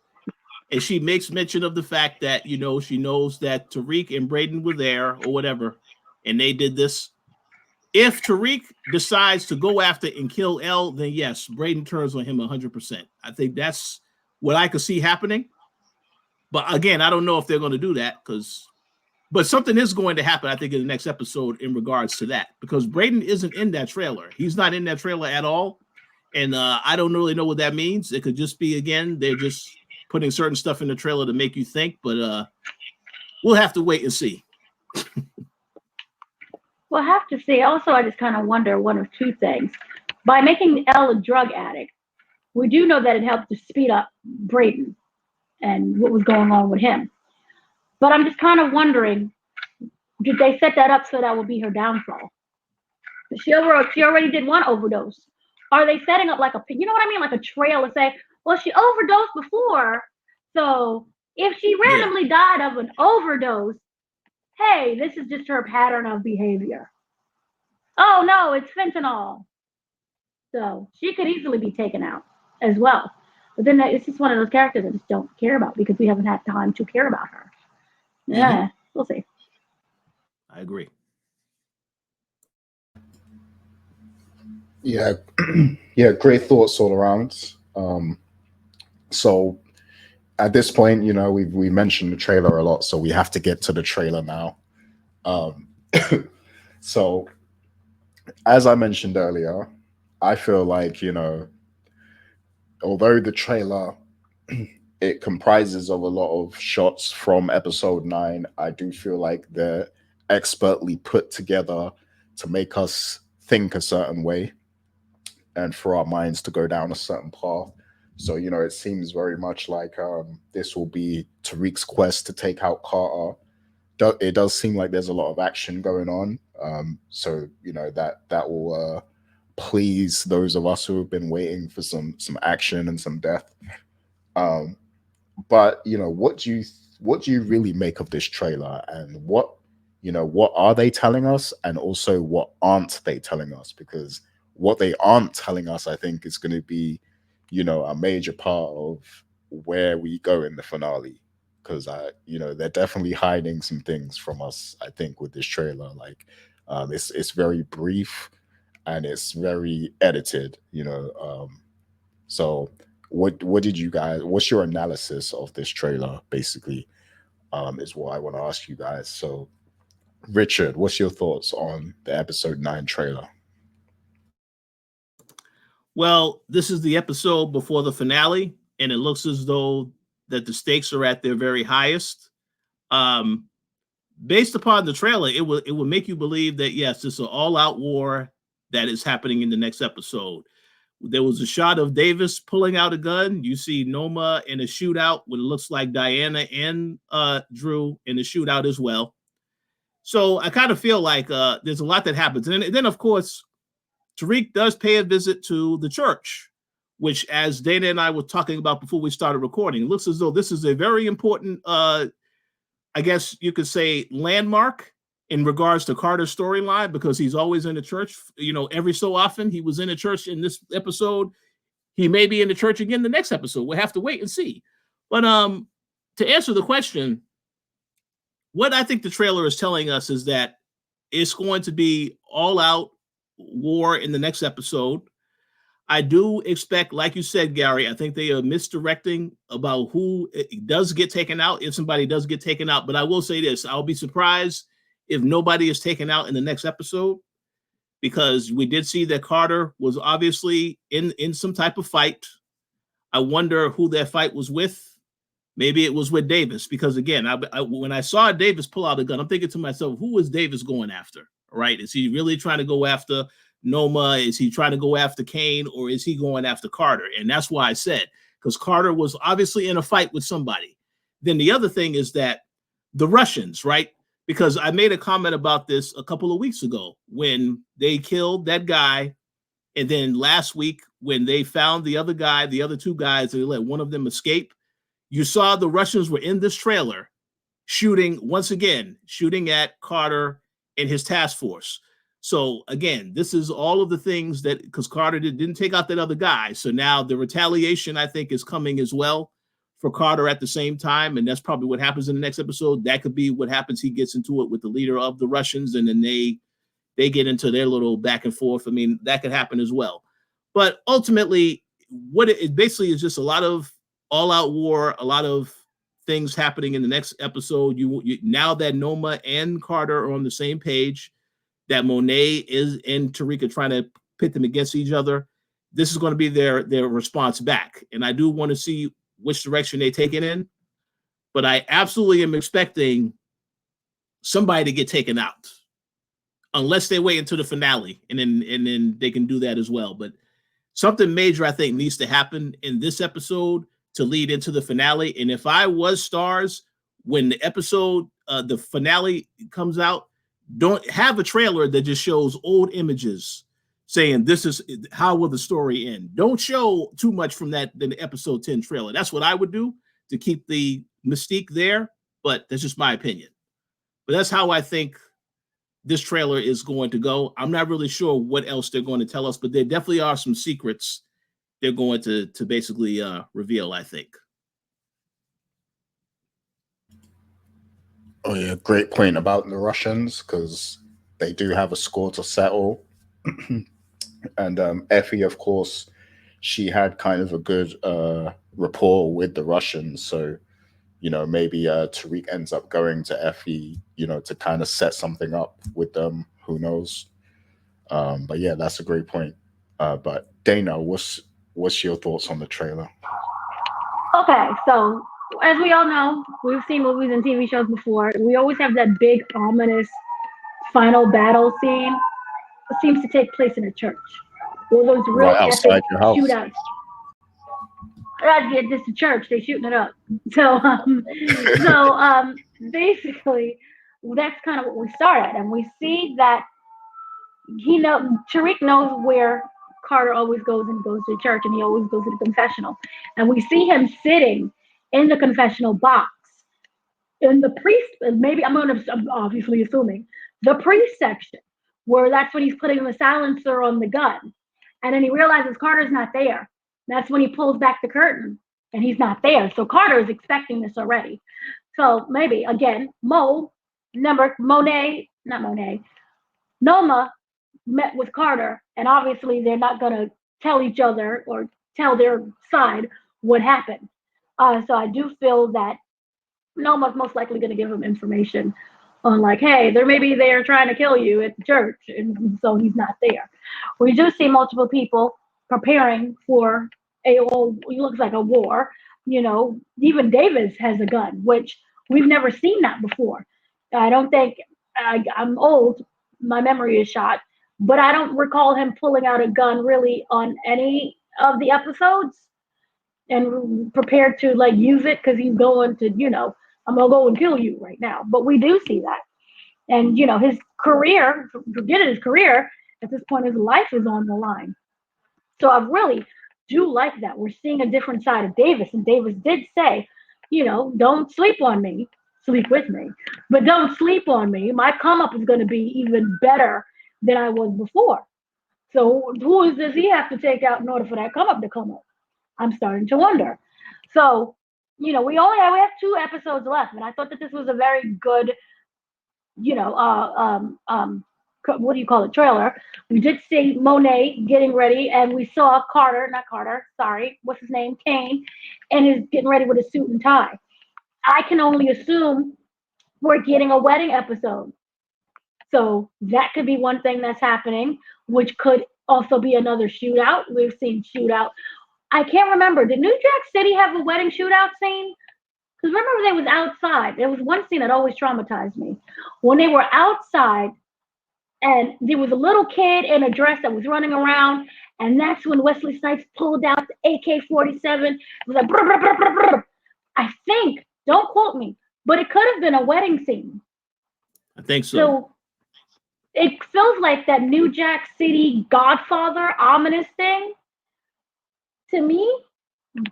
and she makes mention of the fact that, she knows that Tariq and Brayden were there or whatever, and they did this. If Tariq decides to go after and kill Elle, then yes, Brayden turns on him 100%. I think that's what I could see happening. But again, I don't know if they're going to do that, but something is going to happen, I think, in the next episode in regards to that, because Brayden isn't in that trailer. He's not in that trailer at all. And I don't really know what that means. It could just be, again, they're just putting certain stuff in the trailer to make you think, but we'll have to wait and see. We'll have to see. Also, I just kind of wonder one of two things. By making Elle a drug addict, we do know that it helped to speed up Brayden and what was going on with him. But I'm just kind of wondering, did they set that up so that will be her downfall? She already did one overdose. Are they setting up like a trail to say, well, she overdosed before, so if she randomly died of an overdose, hey, this is just her pattern of behavior. Oh, no, it's fentanyl. So she could easily be taken out as well. But then it's just one of those characters I just don't care about because we haven't had time to care about her. Yeah, we'll see. I agree. Yeah, great thoughts all around. So at this point, we mentioned the trailer a lot, so we have to get to the trailer now. So as I mentioned earlier, I feel like, although the trailer it comprises of a lot of shots from episode 9, I do feel like they're expertly put together to make us think a certain way and for our minds to go down a certain path. So, it seems very much like this will be Tariq's quest to take out Carter. It does seem like there's a lot of action going on. So, that will please those of us who have been waiting for some action and some death. But, what do you really make of this trailer, and what are they telling us, and also what aren't they telling us? Because what they aren't telling us, I think, is going to be, a major part of where we go in the finale. Because they're definitely hiding some things from us, I think, with this trailer. Like, it's very brief and it's very edited. So what did you guys? What's your analysis of this trailer? Basically, is what I want to ask you guys. So Richard, what's your thoughts on the episode 9 trailer? Well, this is the episode before the finale, and it looks as though that the stakes are at their very highest. Um, Based upon the trailer, it will make you believe that yes, it's an all-out war that is happening in the next episode. There was a shot of Davis pulling out a gun. You see Noma in a shootout, what it looks like Diana and Drew in a shootout as well. So I kind of feel like there's a lot that happens, and then of course Tariq does pay a visit to the church, which, as Dana and I were talking about before we started recording, it looks as though this is a very important, I guess you could say, landmark in regards to Carter's storyline, because he's always in the church. You know, every so often he was in the church in this episode. He may be in the church again the next episode. We'll have to wait and see. But to answer the question, what I think the trailer is telling us is that it's going to be all out war in the next episode. I do expect, like you said, Gary, I think they are misdirecting about who does get taken out, if somebody does get taken out. But I will say this, I'll be surprised if nobody is taken out in the next episode, because we did see that Carter was obviously in some type of fight. I wonder who that fight was with. Maybe it was with Davis, because again, when I saw Davis pull out a gun, I'm thinking to myself, who is Davis going after? Right? Is he really trying to go after Noma? Is he trying to go after Kane, or is he going after Carter? And that's why I said, because Carter was obviously in a fight with somebody. Then the other thing is that the Russians, right? Because I made a comment about this a couple of weeks ago when they killed that guy. And then last week when they found the other guy, the other two guys, they let one of them escape. You saw the Russians were in this trailer shooting, once again, shooting at Carter and his task force. So again, this is all of the things that, because Carter didn't take out that other guy. So now the retaliation, I think, is coming as well for Carter at the same time. And that's probably what happens in the next episode. That could be what happens. He gets into it with the leader of the Russians, and then they get into their little back and forth. I mean, that could happen as well. But ultimately, what it basically is just a lot of all-out war, a lot of things happening in the next episode. You now that Noma and Carter are on the same page, that Monet is and Tariq are trying to pit them against each other, this is going to be their response back. And I do want to see which direction they take it in. But I absolutely am expecting somebody to get taken out, unless they wait until the finale, and then they can do that as well. But something major, I think, needs to happen in this episode to lead into the finale. And if I was stars, when the episode, the finale comes out, don't have a trailer that just shows old images saying this is how will the story end. Don't show too much from that than the episode 10 trailer. That's what I would do to keep the mystique there, but that's just my opinion. But that's how I think this trailer is going to go. I'm not really sure what else they're going to tell us, but there definitely are some secrets they're going to basically reveal, I think. Oh yeah, great point about the Russians, because they do have a score to settle. And Effie, of course, she had kind of a good rapport with the Russians. So, maybe Tariq ends up going to Effie, to kind of set something up with them. Who knows? But yeah, that's a great point. But Dana, what's your thoughts on the trailer? Okay, so as we all know, we've seen movies and TV shows before. We always have that big, ominous final battle scene. It seems to take place in a church. Or those real Right outside epic your house. shootouts. This is church. They shooting it up. So, basically, that's kind of what we start at, and we see that Tariq knows where Carter always goes, and goes to church, and he always goes to the confessional, and we see him sitting in the confessional box in the priest. Maybe I'm obviously assuming the priest section, where that's when he's putting the silencer on the gun, and then he realizes Carter's not there. That's when he pulls back the curtain, and he's not there. So Carter is expecting this already. So maybe again, Noma met with Carter, and obviously they're not going to tell each other or tell their side what happened. So I do feel that Noma's most likely going to give him information on like, hey, they're maybe they're trying to kill you at the church, and so he's not there. We do see multiple people preparing for it looks like a war. Even Davis has a gun, which we've never seen that before. I don't think I'm old. My memory is shot, but I don't recall him pulling out a gun really on any of the episodes and prepared to like use it because he's going to, I'm gonna go and kill you right now. But we do see that. And his career, forget his career, at this point his life is on the line. So I really do like that. We're seeing a different side of Davis. And Davis did say, don't sleep on me, sleep with me, but don't sleep on me. My come up is going to be even better than I was before. So who does he have to take out in order for that come up to come up? I'm starting to wonder. So, we have 2 episodes left, and I thought that this was a very good, you know, what do you call it, trailer. We did see Monet getting ready, and we saw Carter, not Carter, sorry, what's his name, Kane, and is getting ready with a suit and tie. I can only assume we're getting a wedding episode. So that could be one thing that's happening, which could also be another shootout. We've seen shootout. I can't remember. Did New Jack City have a wedding shootout scene? Because remember, they was outside. There was one scene that always traumatized me. When they were outside, and there was a little kid in a dress that was running around, and that's when Wesley Snipes pulled out the AK-47. It was like, brr, brr, brr, brr, brr. I think, don't quote me, but it could have been a wedding scene. I think so. So it feels like that New Jack City Godfather ominous thing to me.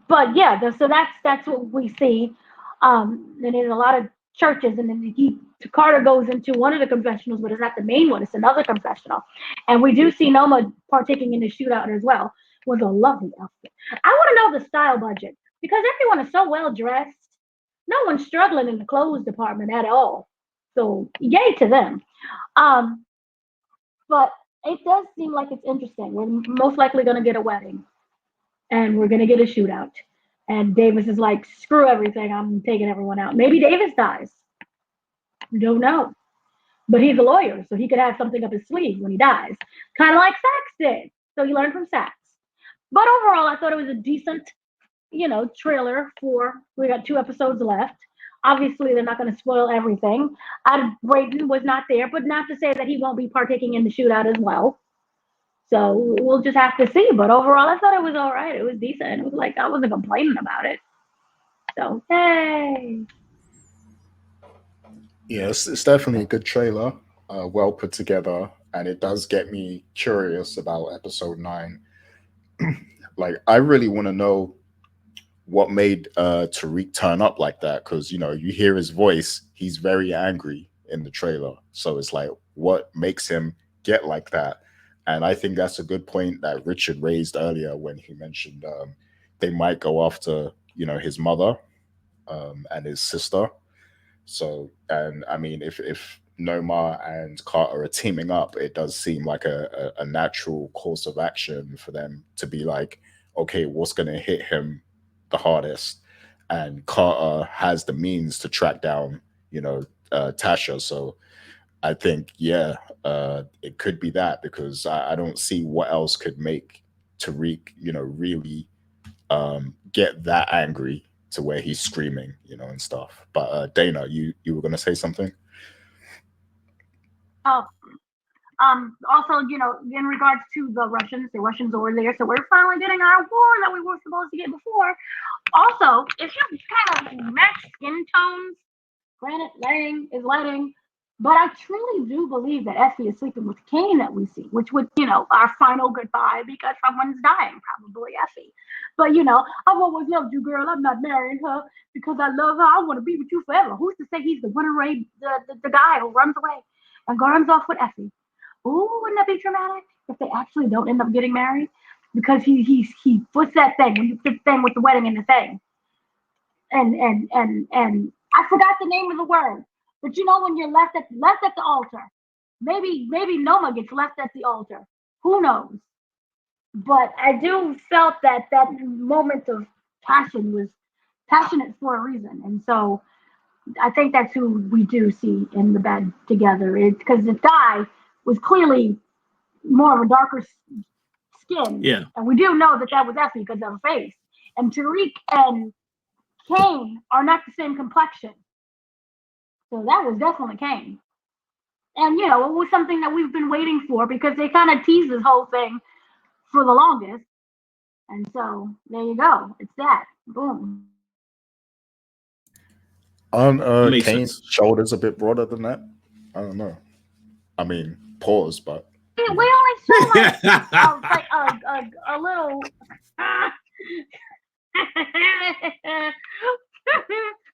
But yeah, so that's what we see. And there's a lot of churches, and then Carter goes into one of the confessionals, but it's not the main one; it's another confessional. And we do see Noma partaking in the shootout as well. Was a lovely outfit. I want to know the style budget because everyone is so well dressed. No one's struggling in the clothes department at all. So yay to them. Um, but it does seem like it's interesting. We're most likely going to get a wedding, and we're going to get a shootout. And Davis is like, screw everything. I'm taking everyone out. Maybe Davis dies. We don't know. But he's a lawyer, so he could have something up his sleeve when he dies. Kind of like Sax did. So he learned from Sax. But overall, I thought it was a decent, trailer for, we got 2 episodes left. Obviously, they're not going to spoil everything. Brayden was not there, but not to say that he won't be partaking in the shootout as well. So we'll just have to see. But overall, I thought it was all right. It was decent. It was like I wasn't complaining about it. So hey. Yes, it's definitely a good trailer, well put together, and it does get me curious about episode 9. Like, I really want to know what made Tariq turn up like that, because you hear his voice, he's very angry in the trailer. So it's like, what makes him get like that? And I think that's a good point that Richard raised earlier when he mentioned they might go after his mother and his sister. So, and I mean, if Noma and Carter are teaming up, it does seem like a natural course of action for them to be like, okay, what's going to hit him the hardest? And Carter has the means to track down, Tasha. So I think, yeah, it could be that, because I don't see what else could make Tariq, really get that angry to where he's screaming, and stuff. But Dana, you were gonna say something? Oh, also, in regards to the Russians over there, so we're finally getting our war that we were supposed to get before. Also, if you kind of match skin tones, granted, lighting, but I truly do believe that Effie is sleeping with Kane that we see, which would, our final goodbye because someone's dying, probably Effie. But, I've always loved you, girl. I'm not marrying her because I love her. I want to be with you forever. Who's to say he's the runaway, the guy who runs away and runs off with Effie? Ooh, wouldn't that be dramatic if they actually don't end up getting married? Because he puts that thing when you put the thing with the wedding and the thing, and I forgot the name of the word, but when you're left at the altar, maybe Noma gets left at the altar. Who knows? But I do felt that moment of passion was passionate for a reason, and so I think that's who we do see in the bed together. It's because the guy was clearly more of a darker skin, Yeah. and we do know that was Effie because of her face. And Tariq and Kane are not the same complexion, so that was definitely Kane. And it was something that we've been waiting for because they kind of teased this whole thing for the longest. And so there you go. It's that. Boom. Aren't Makes Kane's sense. shoulders a bit broader than that? I don't know. I mean, pause, but We only saw like a little.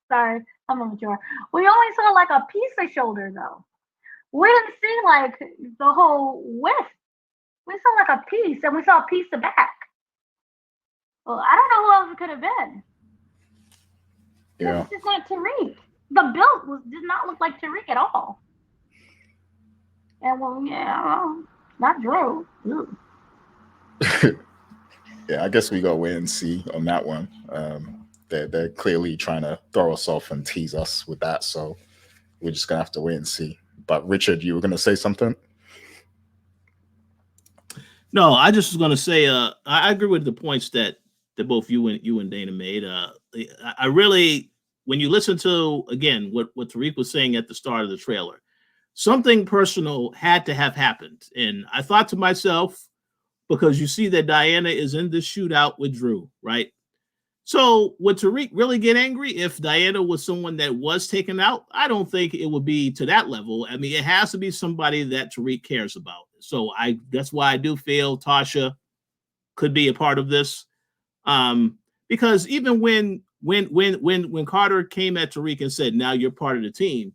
Sorry, I'm immature. We only saw like a piece of shoulder though. We didn't see like the whole width. We saw like a piece, and we saw a piece of back. Well, I don't know who else it could have been. yeah. This is not Tariq. The build did not look like Tariq at all. And not Drew. Ooh. Yeah, I guess we gotta wait and see on that one. They're clearly trying to throw us off and tease us with that, so we're just gonna have to wait and see. But Richard, you were gonna say something? No, I just was going to say, I agree with the points that both you and Dana made. I really, when you listen to again what Tariq was saying at the start of the trailer, something personal had to have happened, and I thought to myself, because you see that Diana is in this shootout with Drew, right? So would Tariq really get angry if Diana was someone that was taken out? I don't think it would be to that level. I mean, it has to be somebody that Tariq cares about. So that's why I do feel Tasha could be a part of this. Because even when Carter came at Tariq and said, now you're part of the team,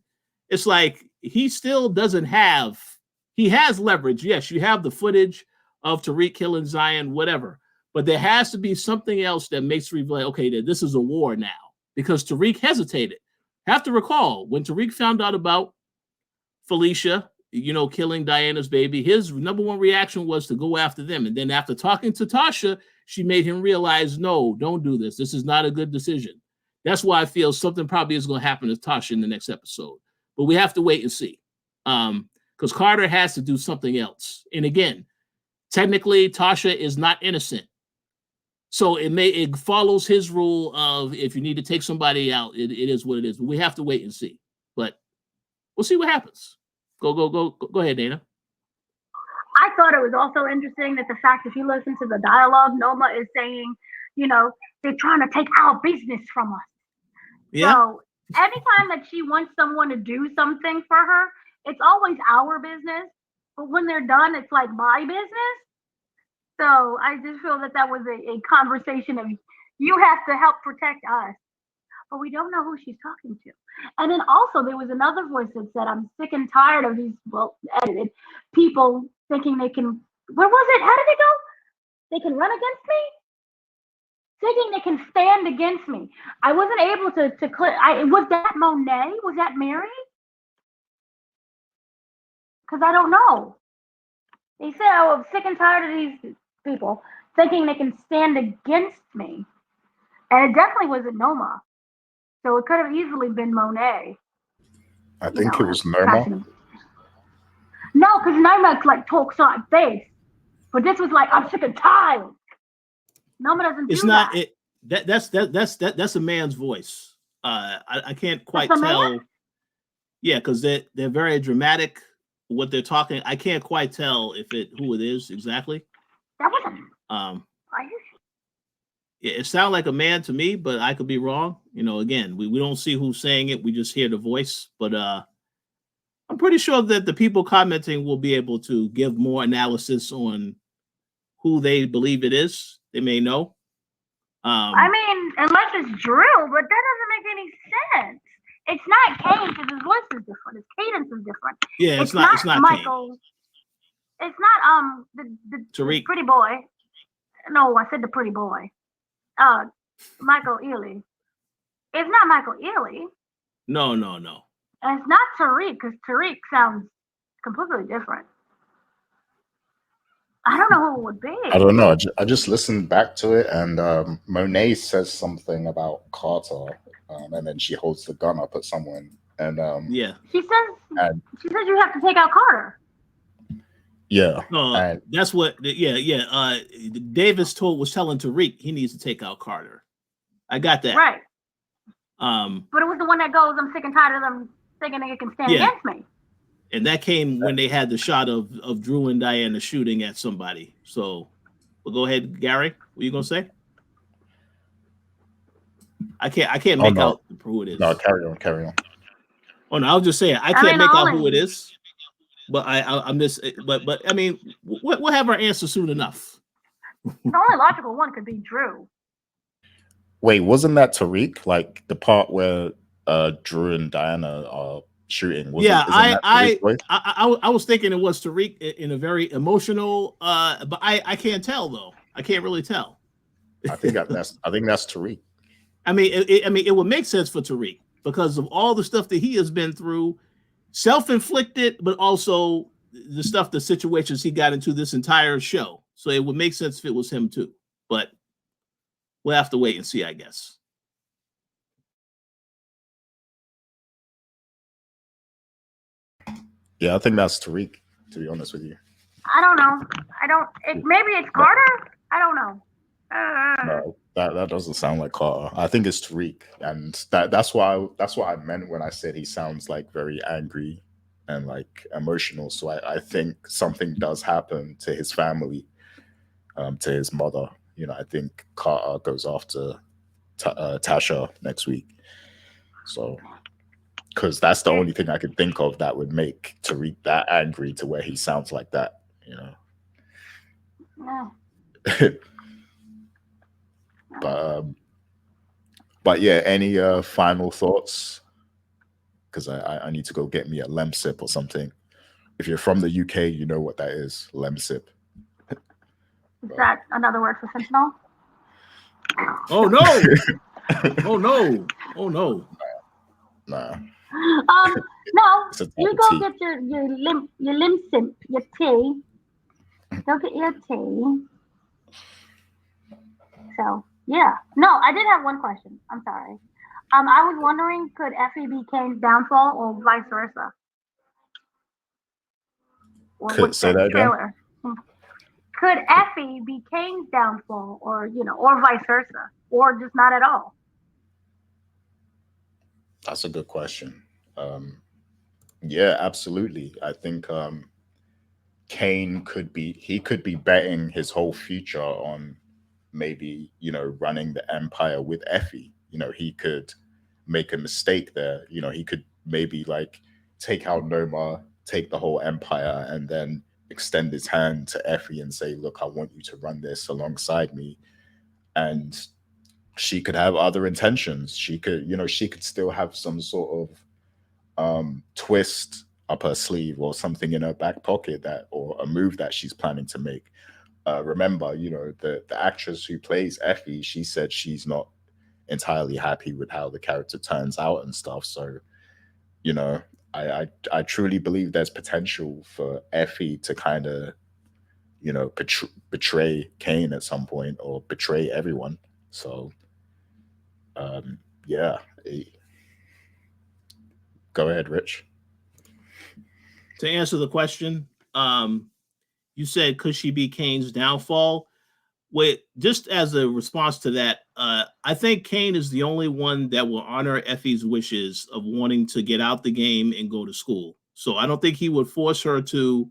it's like he still doesn't have, he has leverage. Yes, you have the footage of Tariq killing Zion, whatever. But there has to be something else that makes Tariq like, okay, this is a war now. Because Tariq hesitated. Have to recall, when Tariq found out about Felicia, killing Diana's baby, his number one reaction was to go after them. And then after talking to Tasha, she made him realize, no, don't do this. This is not a good decision. That's why I feel something probably is going to happen to Tasha in the next episode. But we have to wait and see. Because Carter has to do something else. And again, technically, Tasha is not innocent. So it follows his rule of if you need to take somebody out, it is what it is. But we have to wait and see. But we'll see what happens. Go ahead, Dana. I thought it was also interesting that the fact, if you listen to the dialogue, Noma is saying, they're trying to take our business from us. Yeah. So anytime that she wants someone to do something for her, it's always our business. But when they're done, it's like my business. So I just feel that was a conversation of you have to help protect us. But we don't know who she's talking to. And then also there was another voice that said, I'm sick and tired of these, edited people thinking they can, where was it? How did it go? They can run against me? Thinking they can stand against me. I wasn't able to click. Was that Monet? Was that Mary? Because I don't know. They said, I'm sick and tired of these people thinking they can stand against me. And it definitely wasn't Noma. So it could have easily been Monet. I think it was Noma. No, because Noma like talks on face. But this was like, I'm sick and tired. Noma doesn't do that. It's not that's a man's voice. I can't quite tell. Man? Yeah, because they're very dramatic. What they're talking, I can't quite tell who it is exactly. That wasn't. Yeah, it sounded like a man to me, but I could be wrong. Again, we don't see who's saying it; we just hear the voice. But I'm pretty sure that the people commenting will be able to give more analysis on who they believe it is. They may know. I mean, unless it's Drew, but that doesn't make any sense. It's not Kane because his voice is different. His cadence is different. Yeah, it's not Michael. Kane. It's not the pretty boy. No, I said the pretty boy. Michael Ealy. It's not Michael Ealy. No. And it's not Tariq because Tariq sounds completely different. I don't know who it would be. I don't know. I just listened back to it, and Monet says something about Carter. and then she holds the gun up at someone, and Yeah. She says and you have to take out Carter. yeah, that's what. Yeah. Davis was telling Tariq he needs to take out Carter. I got that. Right. But it was the one that goes, I'm sick and tired of them thinking they can stand against me. And that came when they had the shot of Drew and Diana shooting at somebody. So, well, go ahead, Gary. What are you gonna say? I can't make out who it is. No, carry on. Oh no, I was just saying I can't make out who it is. But I miss. But I mean, we'll have our answer soon enough. The only logical one could be Drew. Wait, wasn't that Tariq? Like the part where Drew and Diana are shooting? I was thinking it was Tariq in a very emotional. But I can't tell though. I can't really tell. I think that's Tariq. I mean, it would make sense for Tariq because of all the stuff that he has been through, self-inflicted, but also the situations he got into this entire show. So it would make sense if it was him too. But we'll have to wait and see, I guess. Yeah, I think that's Tariq, to be honest with you. I don't know. Maybe it's Carter? I don't know. No, that doesn't sound like Carter. I think it's Tariq, and that's what I meant when I said he sounds like very angry and like emotional. So I think something does happen to his family, to his mother. You know, I think Carter goes after Tasha next week. So, because that's the only thing I could think of that would make Tariq that angry to where he sounds like that. You know. Yeah. But yeah, any final thoughts? Because I need to go get me a lemsip or something. If you're from the UK, you know what that is, lemsip. Is that another word for fentanyl? Oh no! Oh no! Oh no! Nah. No. You go get your lemsip, your tea. Go get your tea. So yeah, no, I did have one question. I'm sorry. I was wondering, could Effie be Kane's downfall or vice versa? Could say that again? Could Effie be Kane's downfall, or or vice versa, or just not at all? That's a good question. Yeah, absolutely. I think Kane could be betting his whole future on maybe running the empire with Effie. He could make a mistake there. He could maybe like take out Noma, take the whole empire, and then extend his hand to Effie and say, look, I want you to run this alongside me. And she could have other intentions. She could still have some sort of twist up her sleeve or something in her back pocket, or a move that she's planning to make. Remember, the actress who plays Effie, she said she's not entirely happy with how the character turns out and stuff. So, I truly believe there's potential for Effie to kind of, betray Kane at some point, or betray everyone. So, yeah. Go ahead, Rich. To answer the question, you said, could she be Kane's downfall? Wait, just as a response to that, I think Kane is the only one that will honor Effie's wishes of wanting to get out the game and go to school. So I don't think he would force her to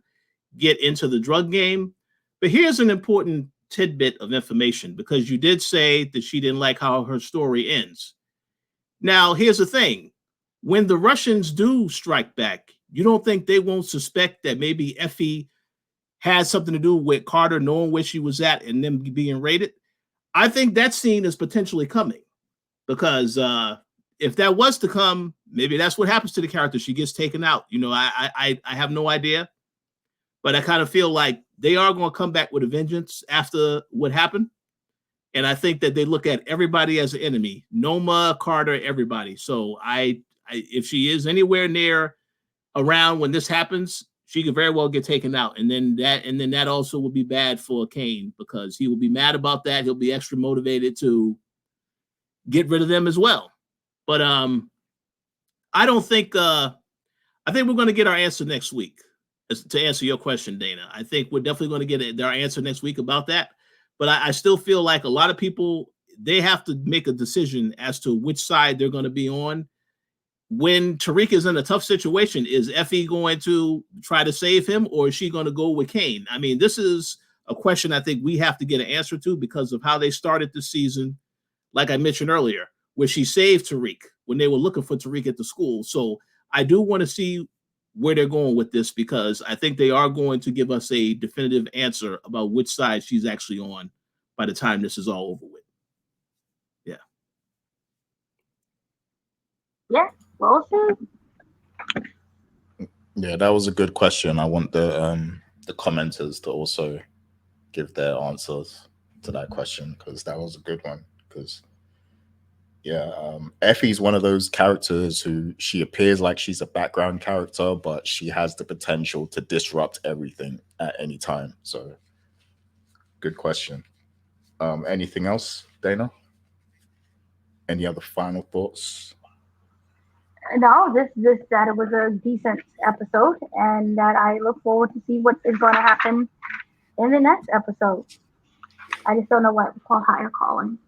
get into the drug game. But here's an important tidbit of information, because you did say that she didn't like how her story ends. Now, here's the thing. When the Russians do strike back, you don't think they won't suspect that maybe Effie had something to do with Carter knowing where she was at and them being raided? I think that scene is potentially coming, because if that was to come, maybe that's what happens to the character. She gets taken out. I have no idea, but I kind of feel like they are going to come back with a vengeance after what happened. And I think that they look at everybody as an enemy, Noma, Carter, everybody. So if she is anywhere near around when this happens, she could very well get taken out. And then that also will be bad for Kane, because he will be mad about that. He'll be extra motivated to get rid of them as well. But I don't think I think we're going to get our answer next week. To answer your question, Dana, I think we're definitely going to get our answer next week about that. But I still feel like a lot of people, they have to make a decision as to which side they're going to be on. When Tariq is in a tough situation, is Effie going to try to save him, or is she going to go with Kane? I mean, this is a question I think we have to get an answer to because of how they started the season, like I mentioned earlier, where she saved Tariq when they were looking for Tariq at the school. So I do want to see where they're going with this because I think they are going to give us a definitive answer about which side she's actually on by the time this is all over with. Yeah. Yeah, we'll see. Yeah, that was a good question. I want the commenters to also give their answers to that question because that was a good one. Because Effie's one of those characters who she appears like she's a background character, but she has the potential to disrupt everything at any time. So, good question. Anything else, Dana? Any other final thoughts? No, that it was a decent episode, and that I look forward to see what is going to happen in the next episode. I just don't know what Paul Higher calling.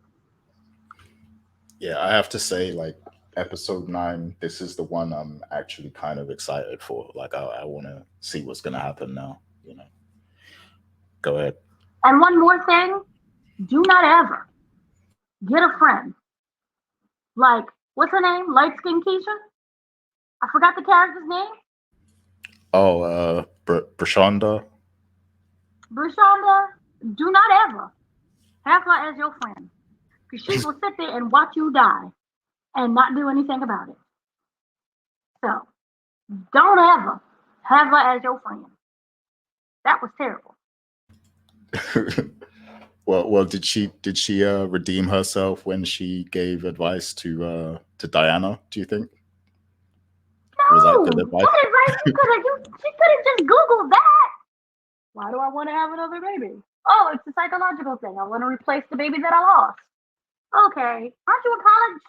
Yeah, I have to say, like episode 9, this is the one I'm actually kind of excited for. Like, I want to see what's gonna happen now. Go ahead. And one more thing, do not ever get a friend like what's her name, light skin Keisha. I forgot the character's name. Oh, Brashonda. Brashonda. Do not ever have her as your friend because she will sit there and watch you die and not do anything about it. So don't ever have her as your friend. That was terrible. well, did she redeem herself when she gave advice to Diana? Do you think was that No, good what advice? advice she could have just Googled that. Why do I want to have another baby? Oh, it's a psychological thing. I want to replace the baby that I lost. Okay, aren't you in college?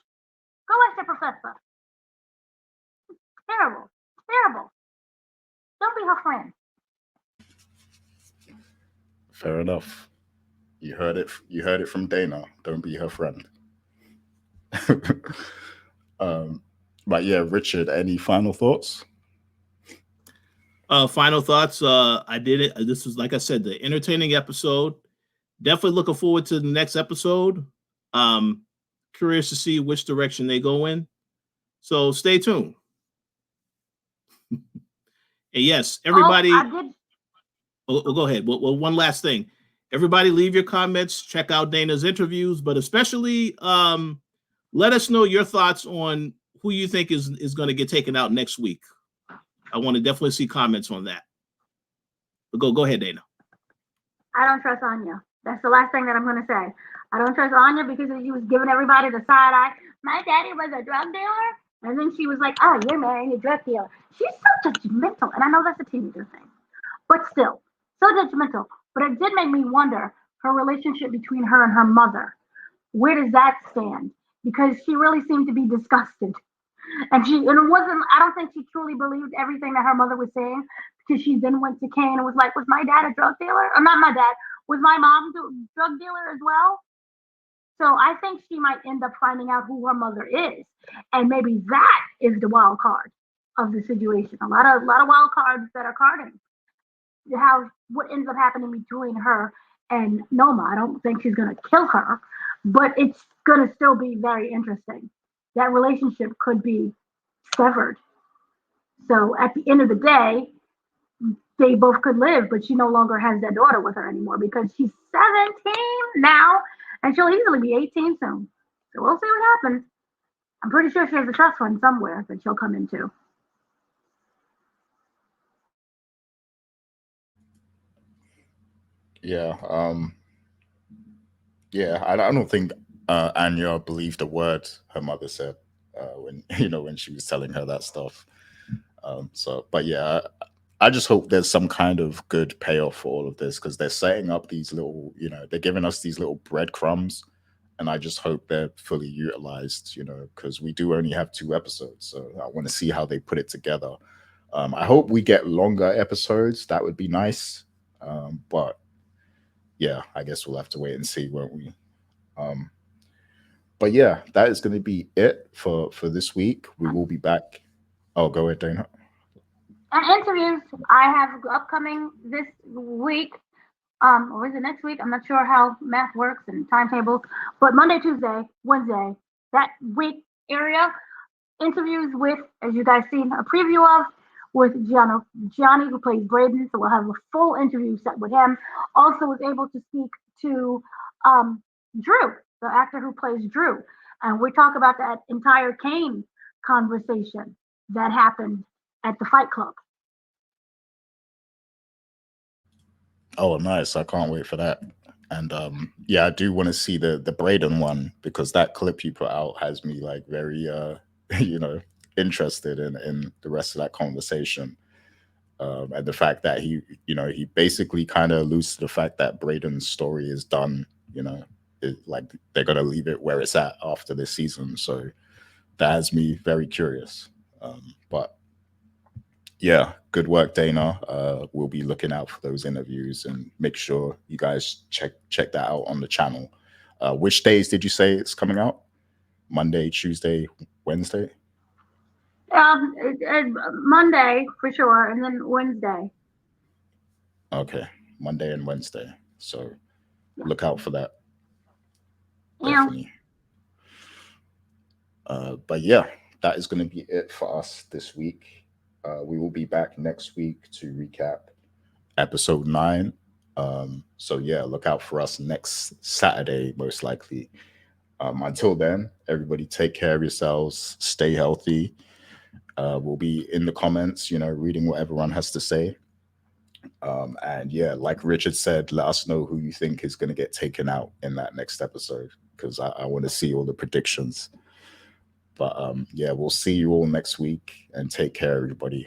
Go ask your professor. Terrible, terrible. Don't be her friend. Fair enough. You heard it. You heard it from Dana. Don't be her friend. But yeah, Richard. Any final thoughts? Final thoughts. I did it. This was, like I said, the entertaining episode. Definitely looking forward to the next episode. Curious to see which direction they go in. So stay tuned. And yes, everybody. Go ahead. Well, one last thing. Everybody, leave your comments. Check out Dana's interviews, but especially let us know your thoughts on who you think is going to get taken out next week. I want to definitely see comments on that. But go ahead, Dana. I don't trust Anya. That's the last thing that I'm going to say. I don't trust Anya because she was giving everybody the side eye. My daddy was a drug dealer. And then she was like, oh, you're marrying a drug dealer. She's so judgmental. And I know that's a teenager thing. But still, so judgmental. But it did make me wonder her relationship between her and her mother. Where does that stand? Because she really seemed to be disgusted. And it wasn't, I don't think she truly believed everything that her mother was saying because she then went to Kane and was like, was my dad a drug dealer? Or not my dad, was my mom a drug dealer as well? So I think she might end up finding out who her mother is. And maybe that is the wild card of the situation. A lot of wild cards that are carding. How what ends up happening between her and Noma. I don't think she's gonna kill her, but it's gonna still be very interesting. That relationship could be severed. So at the end of the day, they both could live, but she no longer has that daughter with her anymore because she's 17 now and she'll easily be 18 soon. So we'll see what happens. I'm pretty sure she has a trust fund somewhere that she'll come into. Yeah. I don't think Anya believed a word her mother said when when she was telling her that stuff. But yeah, I just hope there's some kind of good payoff for all of this because they're setting up these little, they're giving us these little breadcrumbs and I just hope they're fully utilized, because we do only have 2 episodes, so I want to see how they put it together. I hope we get longer episodes. That would be nice. But yeah, I guess we'll have to wait and see, won't we? Um, but yeah, that is going to be it for this week. We will be back. Oh, go ahead, Dana. And interviews I have upcoming this week. Or is it next week? I'm not sure how math works and timetables. But Monday, Tuesday, Wednesday, that week area, interviews with, as you guys seen a preview of, with Gianni, who plays Brayden. So we'll have a full interview set with him. Also was able to speak to Drew, the actor who plays Drew. And we talk about that entire Kane conversation that happened at the Fight Club. Oh, nice! I can't wait for that. And yeah, I do want to see the Braden one, because that clip you put out has me like very you know interested in the rest of that conversation. And the fact that he basically kind of alludes to the fact that Braden's story is done. Like they're gonna leave it where it's at after this season. So that has me very curious. But yeah, good work, Dana. We'll be looking out for those interviews, and make sure you guys check that out on the channel. Which days did you say it's coming out? Monday, Tuesday, Wednesday? Monday for sure, and then Wednesday. Okay, Monday and Wednesday. So look out for that. Yeah. Definitely. But yeah, that is going to be it for us this week. We will be back next week to recap episode 9. So yeah, look out for us next Saturday, most likely. Until then, everybody take care of yourselves, stay healthy. We'll be in the comments, reading what everyone has to say. And yeah, like Richard said, let us know who you think is going to get taken out in that next episode, because I want to see all the predictions. But yeah, we'll see you all next week, and take care, everybody.